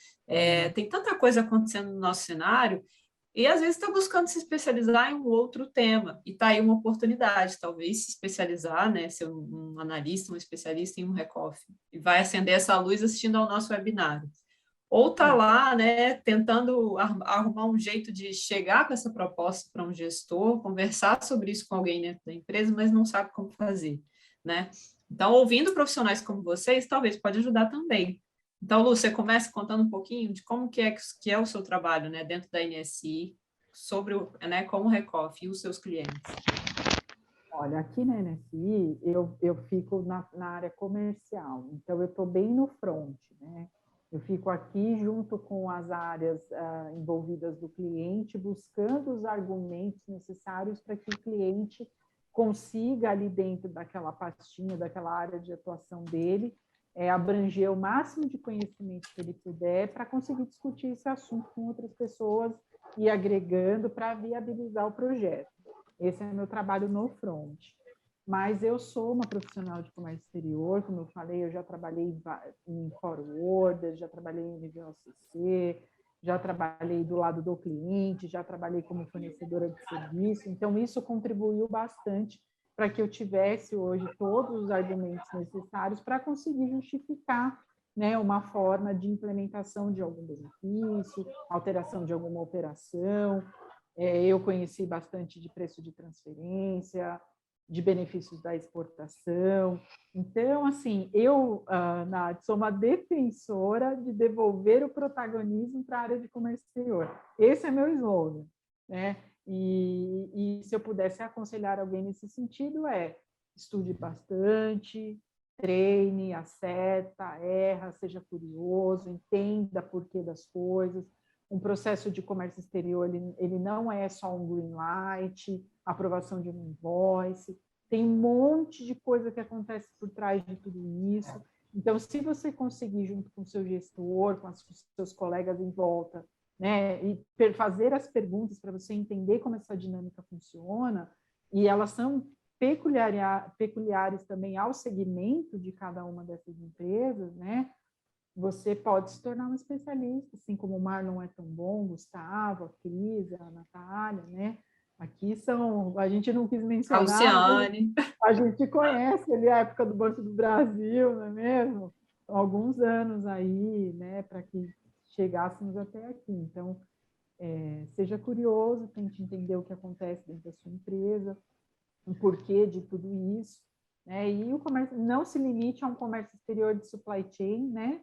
tem tanta coisa acontecendo no nosso cenário, e às vezes está buscando se especializar em um outro tema, e está aí uma oportunidade, talvez se especializar, né, ser um analista, um especialista em um RECOF, e vai acender essa luz assistindo ao nosso webinário. Ou está lá, né, tentando arrumar um jeito de chegar com essa proposta para um gestor, conversar sobre isso com alguém dentro da empresa, mas não sabe como fazer, né? Então, ouvindo profissionais como vocês, talvez pode ajudar também. Então, Lu, você começa contando um pouquinho de como que é o seu trabalho, né, dentro da NSI, sobre com o RECOF e os seus clientes. Olha, aqui na NSI, eu fico na área comercial, então eu estou bem no front, né? Eu fico aqui junto com as áreas envolvidas do cliente, buscando os argumentos necessários para que o cliente consiga, ali dentro daquela pastinha, daquela área de atuação dele, abranger o máximo de conhecimento que ele puder para conseguir discutir esse assunto com outras pessoas e agregando para viabilizar o projeto. Esse é o meu trabalho no front. Mas eu sou uma profissional de comércio exterior, como eu falei, eu já trabalhei em forwarder, já trabalhei em nível OCC, já trabalhei do lado do cliente, já trabalhei como fornecedora de serviço, então isso contribuiu bastante para que eu tivesse hoje todos os argumentos necessários para conseguir justificar, né, uma forma de implementação de algum benefício, alteração de alguma operação. Eu conheci bastante de preço de transferência, de benefícios da exportação. Então, assim, eu, Nath, sou uma defensora de devolver o protagonismo para a área de comércio exterior. Esse é meu slogan, né? E se eu pudesse aconselhar alguém nesse sentido, estude bastante, treine, acerta, erra, seja curioso, entenda porquê das coisas. Um processo de comércio exterior, ele não é só um green light, aprovação de um invoice, tem um monte de coisa que acontece por trás de tudo isso. Então, se você conseguir, junto com o seu gestor, com os seus colegas em volta, né, e fazer as perguntas para você entender como essa dinâmica funciona, e elas são peculiares também ao segmento de cada uma dessas empresas, né? Você pode se tornar um especialista, assim como o Marlon é tão bom, Gustavo, a Cris, a Natália, né? Aqui a gente não quis mencionar, Luciane. a gente conhece ali a época do Banco do Brasil, não é mesmo? Alguns anos aí, né, para que chegássemos até aqui. Então, seja curioso, tente entender o que acontece dentro da sua empresa, o porquê de tudo isso, né? E o comércio não se limite a um comércio exterior de supply chain, né?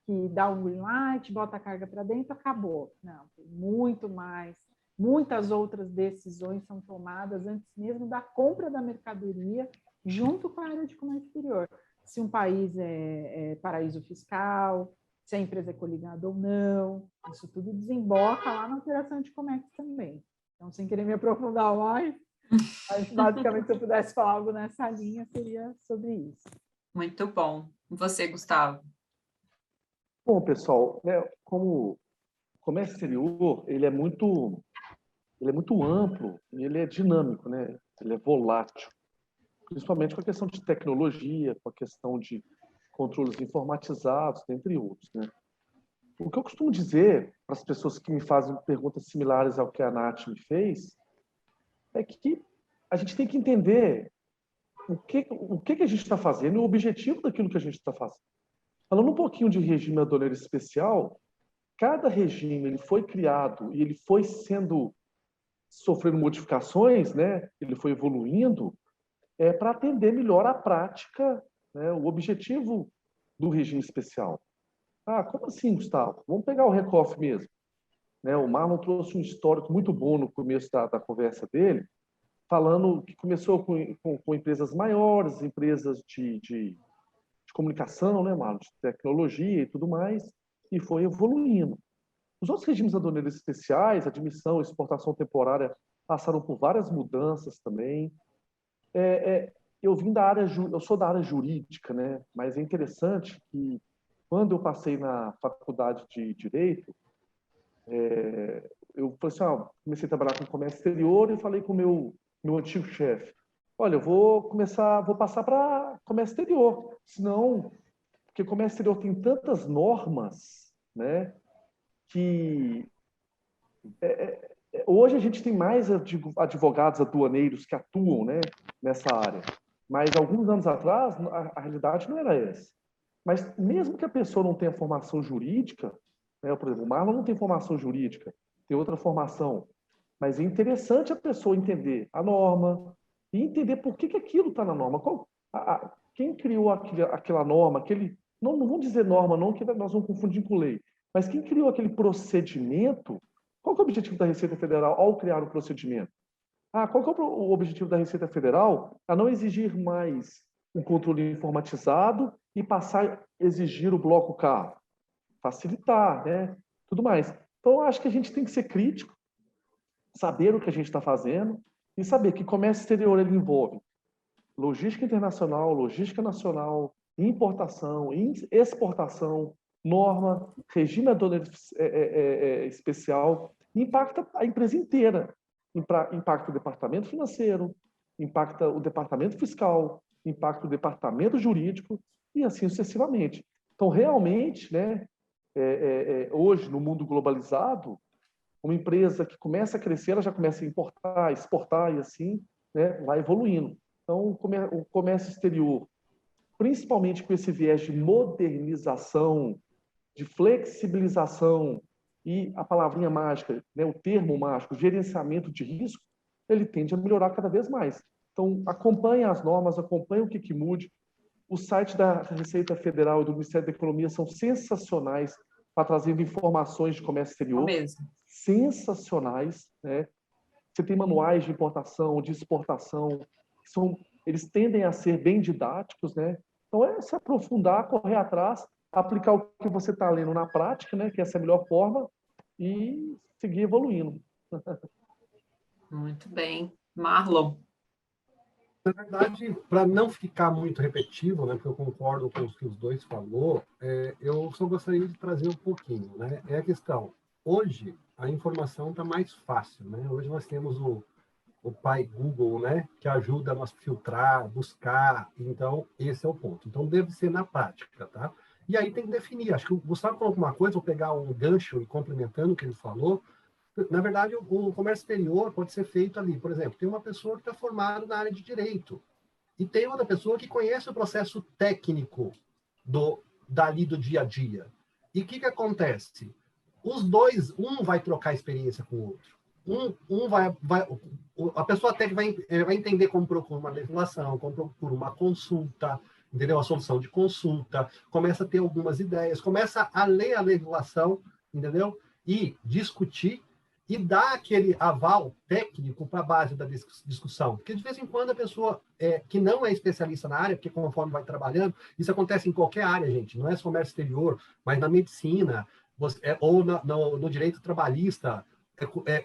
Que dá um green light, bota a carga para dentro, acabou. Não, tem muito mais. Muitas outras decisões são tomadas antes mesmo da compra da mercadoria, junto com a área de comércio exterior. Se um país é paraíso fiscal, se a empresa é coligada ou não, isso tudo desemboca lá na operação de comércio também. Então, sem querer me aprofundar mais, mas basicamente, se eu pudesse falar algo nessa linha, seria sobre isso. Muito bom. E você, Gustavo? Bom, pessoal, né, como o comércio exterior, ele é muito amplo e ele é dinâmico, né? Ele é volátil, principalmente com a questão de tecnologia, com a questão de controles informatizados, entre outros, né? O que eu costumo dizer para as pessoas que me fazem perguntas similares ao que a Nath me fez é que a gente tem que entender o que a gente está fazendo e o objetivo daquilo que a gente está fazendo. Falando um pouquinho de regime aduaneiro especial, cada regime ele foi criado e ele foi sofrendo modificações, né? Ele foi evoluindo para atender melhor a prática, né? O objetivo do regime especial. Ah, como assim, Gustavo? Vamos pegar o Recoff mesmo. Né? O Marlon trouxe um histórico muito bom no começo da conversa dele, falando que começou com empresas maiores, empresas de comunicação, né, Marlon? De tecnologia e tudo mais, e foi evoluindo. Os outros regimes aduaneiros especiais, admissão, exportação temporária, passaram por várias mudanças também. Eu sou da área jurídica, né? Mas é interessante que quando eu passei na faculdade de Direito, eu falei assim, comecei a trabalhar com comércio exterior e falei com o meu antigo chefe, olha, eu vou passar para comércio exterior, senão, porque comércio exterior tem tantas normas, né, que hoje a gente tem mais advogados aduaneiros que atuam, né, nessa área, mas alguns anos atrás a realidade não era essa. Mas mesmo que a pessoa não tenha formação jurídica, né, por exemplo, o Marlon não tem formação jurídica, tem outra formação, mas é interessante a pessoa entender a norma e entender por que aquilo está na norma. Quem criou aquela norma, não vamos dizer norma não, que nós vamos confundir com lei, mas quem criou aquele procedimento, qual que é o objetivo da Receita Federal ao criar o procedimento? Qual que é o objetivo da Receita Federal? A não exigir mais um controle informatizado e passar a exigir o bloco K. Facilitar, né? Tudo mais. Então, eu acho que a gente tem que ser crítico, saber o que a gente está fazendo e saber que comércio exterior ele envolve logística internacional, logística nacional, importação, exportação, norma, regime aduaneiro especial, impacta a empresa inteira. Impacta o departamento financeiro, impacta o departamento fiscal, impacta o departamento jurídico e assim sucessivamente. Então, realmente, né, hoje, no mundo globalizado, uma empresa que começa a crescer, ela já começa a importar, exportar e assim, né, vai evoluindo. Então, o comércio exterior, principalmente com esse viés de modernização, de flexibilização e a palavrinha mágica, né, o termo mágico, gerenciamento de risco, ele tende a melhorar cada vez mais. Então, acompanhe as normas, acompanhe o que mude. O site da Receita Federal e do Ministério da Economia são sensacionais para trazer informações de comércio exterior. Mesmo. Sensacionais, né? Você tem manuais de importação, de exportação, eles tendem a ser bem didáticos, né? Então, é se aprofundar, correr atrás, aplicar o que você está lendo na prática, né? Que essa é a melhor forma, e seguir evoluindo. Muito bem. Marlon. Na verdade, para não ficar muito repetitivo, né, porque eu concordo com o que os dois falou, eu só gostaria de trazer um pouquinho, né? É a questão. Hoje, a informação está mais fácil, né? Hoje nós temos o pai Google, né, que ajuda a nós filtrar, buscar. Então, esse é o ponto. Então, deve ser na prática, tá? E aí tem que definir. Acho que o Gustavo colocou uma coisa, vou pegar um gancho e complementando o que ele falou. Na verdade, o comércio exterior pode ser feito ali. Por exemplo, tem uma pessoa que está formada na área de direito e tem outra pessoa que conhece o processo técnico dali do dia a dia. E o que acontece? Os dois, um vai trocar experiência com o outro. A pessoa técnica vai entender como procura uma legislação, como procura uma consulta, entendeu? A solução de consulta, começa a ter algumas ideias, começa a ler a legislação, entendeu? E discutir e dar aquele aval técnico para a base da discussão. Porque, de vez em quando, a pessoa que não é especialista na área, porque conforme vai trabalhando, isso acontece em qualquer área, gente, não é só comércio exterior, mas na medicina, ou no direito trabalhista,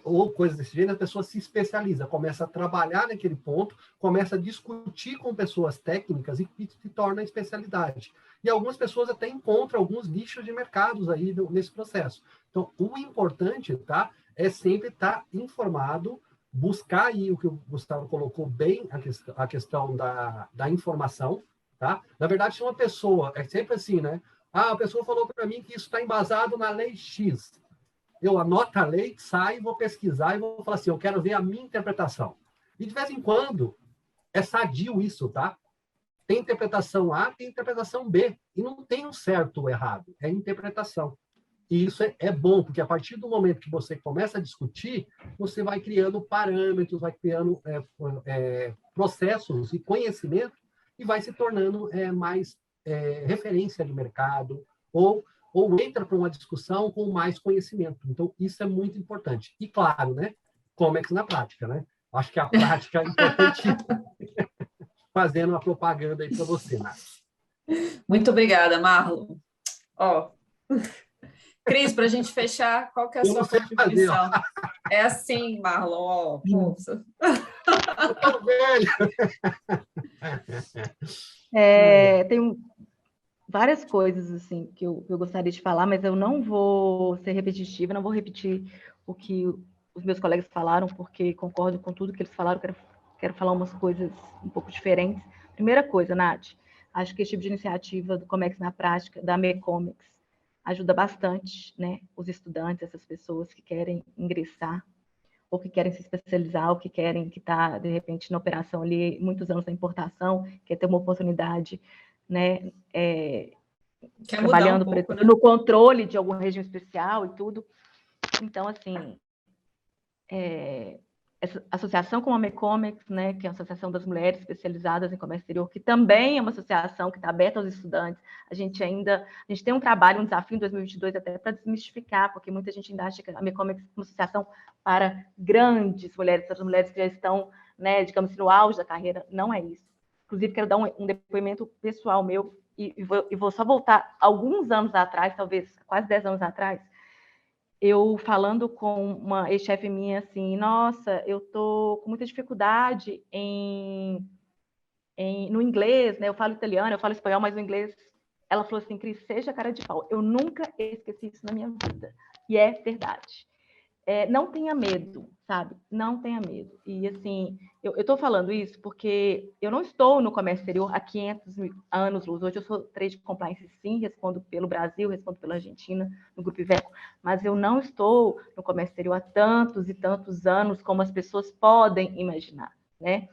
ou coisas desse jeito, a pessoa se especializa, começa a trabalhar naquele ponto, começa a discutir com pessoas técnicas e se torna especialidade. E algumas pessoas até encontram alguns nichos de mercados aí nesse processo. Então, o importante, tá, é sempre estar informado, buscar aí o que o Gustavo colocou bem, a questão da informação, tá? Na verdade, se uma pessoa, é sempre assim, né? A pessoa falou para mim que isso está embasado na lei X. Eu anoto a lei, saio, vou pesquisar e vou falar assim, eu quero ver a minha interpretação. E, de vez em quando, é sadio isso, tá? Tem interpretação A, tem interpretação B. E não tem um certo ou errado, é interpretação. E isso é bom, porque a partir do momento que você começa a discutir, você vai criando parâmetros, vai criando processos e conhecimento e vai se tornando mais referência de mercado ou entra para uma discussão com mais conhecimento. Então, isso é muito importante. E, claro, né? Comex na prática, né? Acho que a prática é importante. Fazendo uma propaganda aí para você, Nath. Muito obrigada, Marlon. Ó, Cris, para a gente fechar, qual que é a sua contribuição? É assim, Marlon, ó. Força. Eu tô velho. Tem várias coisas assim que eu gostaria de falar, mas eu não vou ser repetitiva, não vou repetir o que os meus colegas falaram, porque concordo com tudo que eles falaram, quero falar umas coisas um pouco diferentes. Primeira coisa, Nath, acho que esse tipo de iniciativa do Comex na Prática, da MECOMEX, ajuda bastante, né, os estudantes, essas pessoas que querem ingressar, ou que querem se especializar, ou que querem que está, de repente, na operação ali, muitos anos na importação, quer ter uma oportunidade, né, trabalhando pouco, né? no controle de algum regime especial e tudo. Então, assim, essa associação com a MECOMEX, né, que é a Associação das Mulheres Especializadas em Comércio Exterior, que também é uma associação que está aberta aos estudantes. A gente tem um trabalho, um desafio em 2022 até para desmistificar, porque muita gente ainda acha que a MECOMEX é uma associação para grandes mulheres, as mulheres que já estão, né, digamos assim, no auge da carreira. Não é isso. Inclusive, quero dar um depoimento pessoal meu, e vou só voltar alguns anos atrás, talvez quase 10 anos atrás, eu falando com uma ex-chefe minha assim, nossa, eu tô com muita dificuldade no inglês, né? Eu falo italiano, eu falo espanhol, mas no inglês. Ela falou assim, Cris, seja cara de pau. Eu nunca esqueci isso na minha vida. E é verdade. Não tenha medo, sabe? Não tenha medo. E, assim, eu estou falando isso porque eu não estou no comércio exterior há 500 anos, Luz. Hoje eu sou trade compliance, sim, respondo pelo Brasil, respondo pela Argentina, no Grupo Iveco, mas eu não estou no comércio exterior há tantos e tantos anos como as pessoas podem imaginar, né?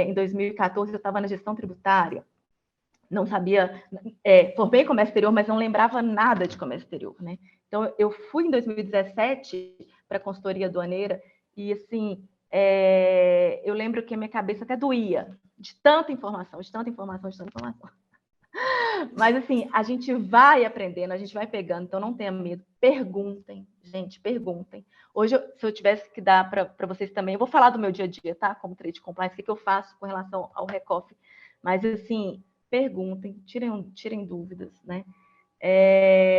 em 2014 eu estava na gestão tributária, não sabia, formei em comércio exterior, mas não lembrava nada de comércio exterior, né? Então, eu fui em 2017 para a consultoria aduaneira e, assim, eu lembro que a minha cabeça até doía de tanta informação, de tanta informação, de tanta informação. Mas, assim, a gente vai aprendendo, a gente vai pegando, então não tenha medo. Perguntem, gente, perguntem. Hoje, se eu tivesse que dar para vocês também, eu vou falar do meu dia a dia, tá? Como trade compliance, o que eu faço com relação ao Recoff. Mas, assim, perguntem, tirem dúvidas, né?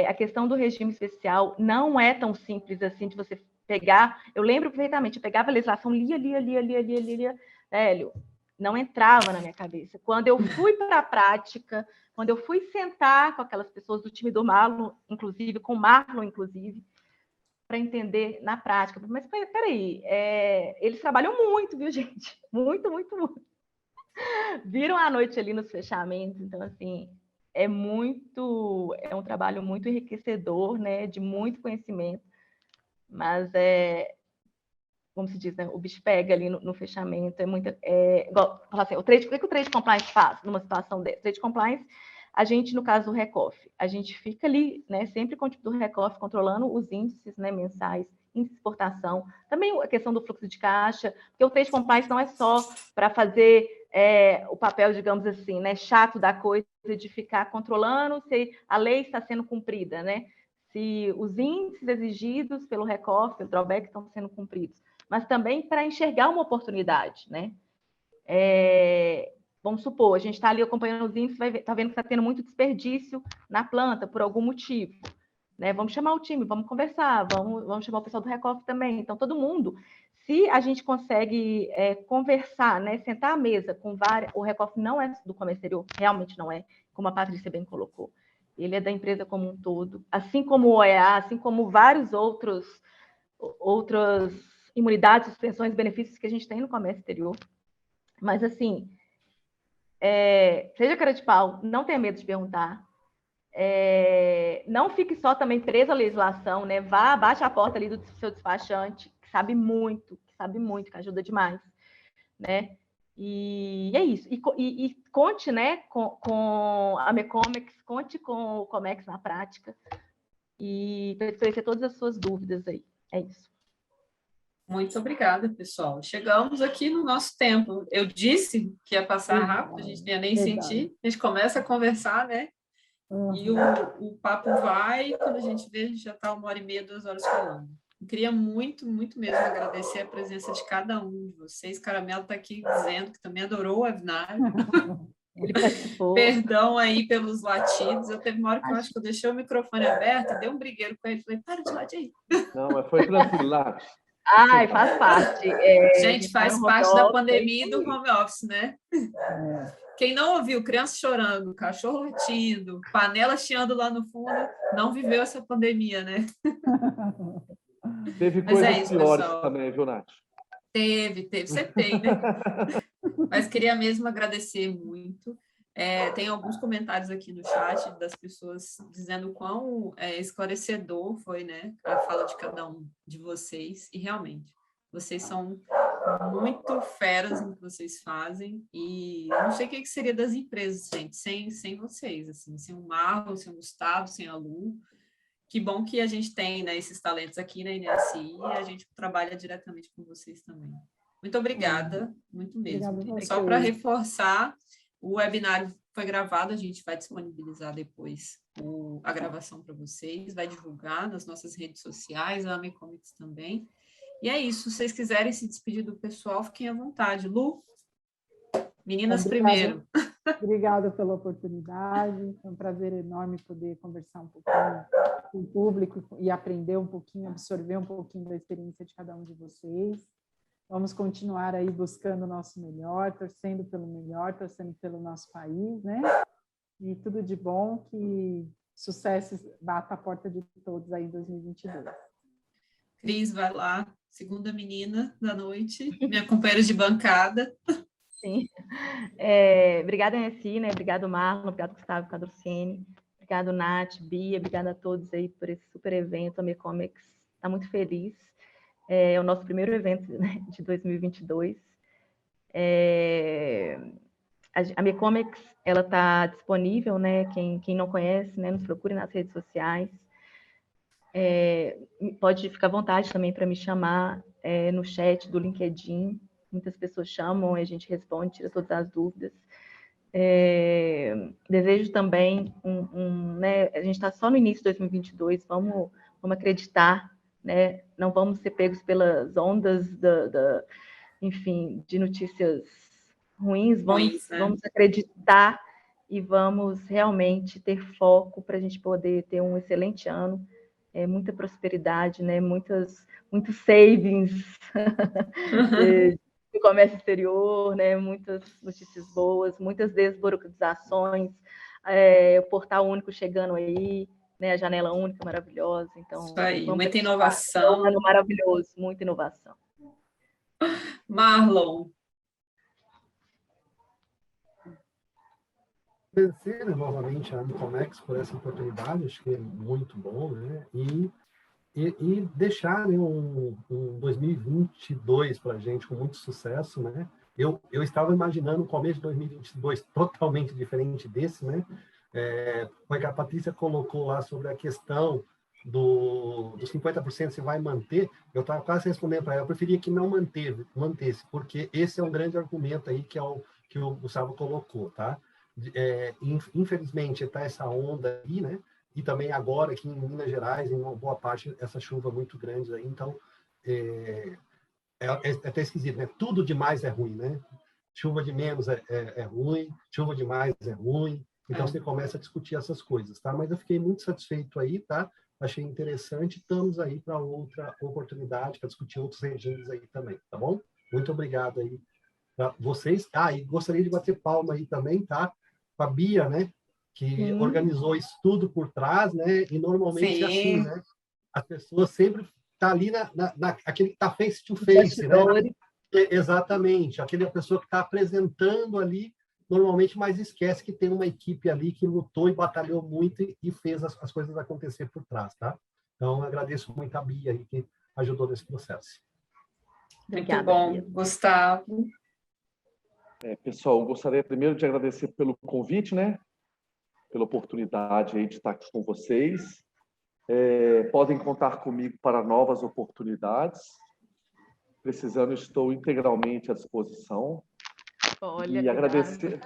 A questão do regime especial não é tão simples assim de você pegar. Eu lembro perfeitamente, eu pegava a legislação, lia, velho, não entrava na minha cabeça. Quando eu fui para a prática, quando eu fui sentar com aquelas pessoas do time do Marlon, inclusive, com o Marlon, inclusive, para entender na prática. Mas peraí, eles trabalham muito, viu, gente? Muito, muito, muito. Viram à noite ali nos fechamentos, então, assim, é um trabalho muito enriquecedor, né, de muito conhecimento, mas como se diz, né, o bicho pega ali no fechamento, igual, assim, o que o Trade Compliance faz numa situação dessa? O Trade Compliance, a gente, no caso do Recoff, a gente fica ali, né, sempre com o tipo do Recoff, controlando os índices, né, mensais, índice de exportação, também a questão do fluxo de caixa, porque o Trade Compliance não é só para fazer o papel, digamos assim, né, chato da coisa de ficar controlando se a lei está sendo cumprida, né, se os índices exigidos pelo Recoff, pelo drawback, estão sendo cumpridos, mas também para enxergar uma oportunidade, né? Vamos supor, a gente está ali acompanhando os índices, está vendo que está tendo muito desperdício na planta por algum motivo, né? Vamos chamar o time, vamos conversar, vamos chamar o pessoal do Recoff também. Então, todo mundo, se a gente consegue conversar, né, sentar à mesa com várias... O Recoff não é do comércio exterior, realmente não é, como a Patrícia bem colocou. Ele é da empresa como um todo, assim como o OEA, assim como vários outras imunidades, suspensões, benefícios que a gente tem no comércio exterior. Mas, assim, seja cara de pau, não tenha medo de perguntar. Não fique só também preso à legislação, né? Bate a porta ali do seu despachante, que sabe muito, que ajuda demais, né? E é isso. E conte, né, com a Mecomex, conte com o Comex na prática e para esclarecer todas as suas dúvidas aí. É isso. Muito obrigada, pessoal. Chegamos aqui no nosso tempo. Eu disse que ia passar rápido, a gente não ia nem sentir. A gente começa a conversar, né? E o papo vai, quando a gente vê, a gente já está 1h30, 2 horas falando. Eu queria muito, muito mesmo agradecer a presença de cada um de vocês. Caramelo está aqui dizendo que também adorou o webinar. Ele participou. Perdão aí pelos latidos. Eu teve uma hora que eu acho que eu deixei o microfone aberto, dei um brigueiro com ele, falei, para de latir. Não, mas foi tranquilo, Nath. Ai, faz parte. Gente, faz parte da pandemia e do home office, né? Quem não ouviu criança chorando, cachorro latindo, panela chiando lá no fundo, não viveu essa pandemia, né? Teve coisas piores também, viu, Nath? Teve. Você tem, né? Mas queria mesmo agradecer muito. Tem alguns comentários aqui no chat das pessoas dizendo o quão esclarecedor foi, né, a fala de cada um de vocês. E realmente, vocês são muito feras no que vocês fazem. E eu não sei o que seria das empresas, gente, sem vocês, assim, sem o Marlon, sem o Gustavo, sem a Lu. Que bom que a gente tem, né, esses talentos aqui na NSI e a gente trabalha diretamente com vocês também. Muito obrigada, muito mesmo. Só para reforçar, o webinário foi gravado, a gente vai disponibilizar depois a gravação para vocês, vai divulgar nas nossas redes sociais, a Mecomics também. E é isso, se vocês quiserem se despedir do pessoal, fiquem à vontade. Lu, meninas primeiro. Obrigada pela oportunidade, é um prazer enorme poder conversar um pouquinho com o público e aprender um pouquinho, absorver um pouquinho da experiência de cada um de vocês. Vamos continuar aí buscando o nosso melhor, torcendo pelo melhor, torcendo pelo nosso país, né? E tudo de bom, que sucesso bata a porta de todos aí em 2022. Cris, vai lá, segunda menina da noite, minha companheira de bancada. Sim. Obrigada, NSI, né? Obrigado, Marlon, obrigado, Gustavo, obrigado, Luciene, obrigado, Nath, Bia, obrigada a todos aí por esse super evento. A Mecomex está muito feliz. É o nosso primeiro evento, né, de 2022. A Mecomex, ela está disponível, né? Quem não conhece, né, nos procure nas redes sociais. Pode ficar à vontade também para me chamar no chat do LinkedIn. Muitas pessoas chamam, a gente responde, tira todas as dúvidas. Desejo também, né, a gente está só no início de 2022, vamos acreditar, né, não vamos ser pegos pelas ondas, enfim, de notícias ruins, vamos acreditar e vamos realmente ter foco para a gente poder ter um excelente ano, muita prosperidade, né, muitos savings do comércio exterior, né, muitas notícias boas, muitas desburocratizações, o portal único chegando aí, né, a janela única maravilhosa. Então, isso aí, muita inovação. Um ano maravilhoso, muita inovação. Marlon. Agradecer, né, novamente a Mecomex por essa oportunidade, acho que é muito bom, né? E deixar, né, um 2022 para a gente com muito sucesso, né? Eu estava imaginando um começo de 2022 totalmente diferente desse, né? Como é que a Patrícia colocou lá sobre a questão dos 50% se vai manter, eu estava quase respondendo para ela, eu preferia que não mantesse, porque esse é um grande argumento aí que o Gustavo colocou, tá? Infelizmente, está essa onda aí, né? E também agora aqui em Minas Gerais, em uma boa parte, essa chuva muito grande aí, então é até esquisito, né? Tudo demais é ruim, né? Chuva de menos é ruim, chuva demais é ruim, então você começa a discutir essas coisas, tá? Mas eu fiquei muito satisfeito aí, tá? Achei interessante, estamos aí para outra oportunidade, para discutir outros regimes aí também, tá bom? Muito obrigado aí para vocês. E gostaria de bater palma aí também, tá? Com a Bia, né? Que organizou isso tudo por trás, né? E normalmente assim, né? As pessoas sempre tá ali aquele que está face to face, né? Exatamente, aquela pessoa que está apresentando ali, normalmente, mas esquece que tem uma equipe ali que lutou e batalhou muito e fez as coisas acontecer por trás, tá? Então, agradeço muito a Bia aí que ajudou nesse processo. Muito bom, Bia. Gustavo. Pessoal, eu gostaria primeiro de agradecer pelo convite, né? Pela oportunidade aí de estar aqui com vocês. Podem contar comigo para novas oportunidades. Precisando, estou integralmente à disposição. Olha, e agradecer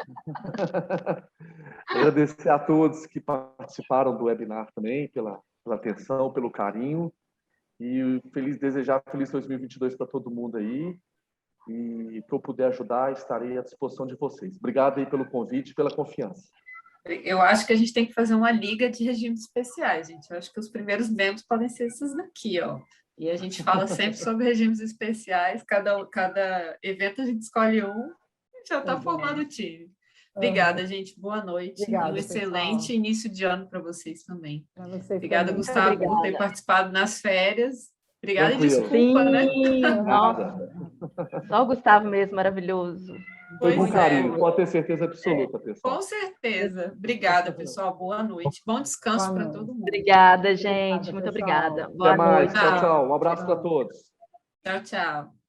a todos que participaram do webinar também, pela atenção, pelo carinho. E desejar feliz 2022 para todo mundo aí. E para eu puder ajudar, estarei à disposição de vocês. Obrigado aí pelo convite e pela confiança. Eu acho que a gente tem que fazer uma liga de regimes especiais, gente. Eu acho que os primeiros membros podem ser esses daqui, ó. E a gente fala sempre sobre regimes especiais. Cada evento a gente escolhe um e já está formado o time. Obrigada, gente. Boa noite. Obrigada, um excelente pessoal. início de ano para vocês também. Obrigada, também. Gustavo, por ter participado nas férias. Obrigada. Tranquilo. E desculpa, né? Nossa. Só o Gustavo mesmo, maravilhoso. Foi com carinho, pode ter certeza absoluta, pessoal. Com certeza. Obrigada, pessoal. Boa noite. Bom descanso para todo mundo. Obrigada, gente. Muito obrigada. Boa noite. Até mais. Tchau, tchau. Um abraço para todos. Tchau, tchau.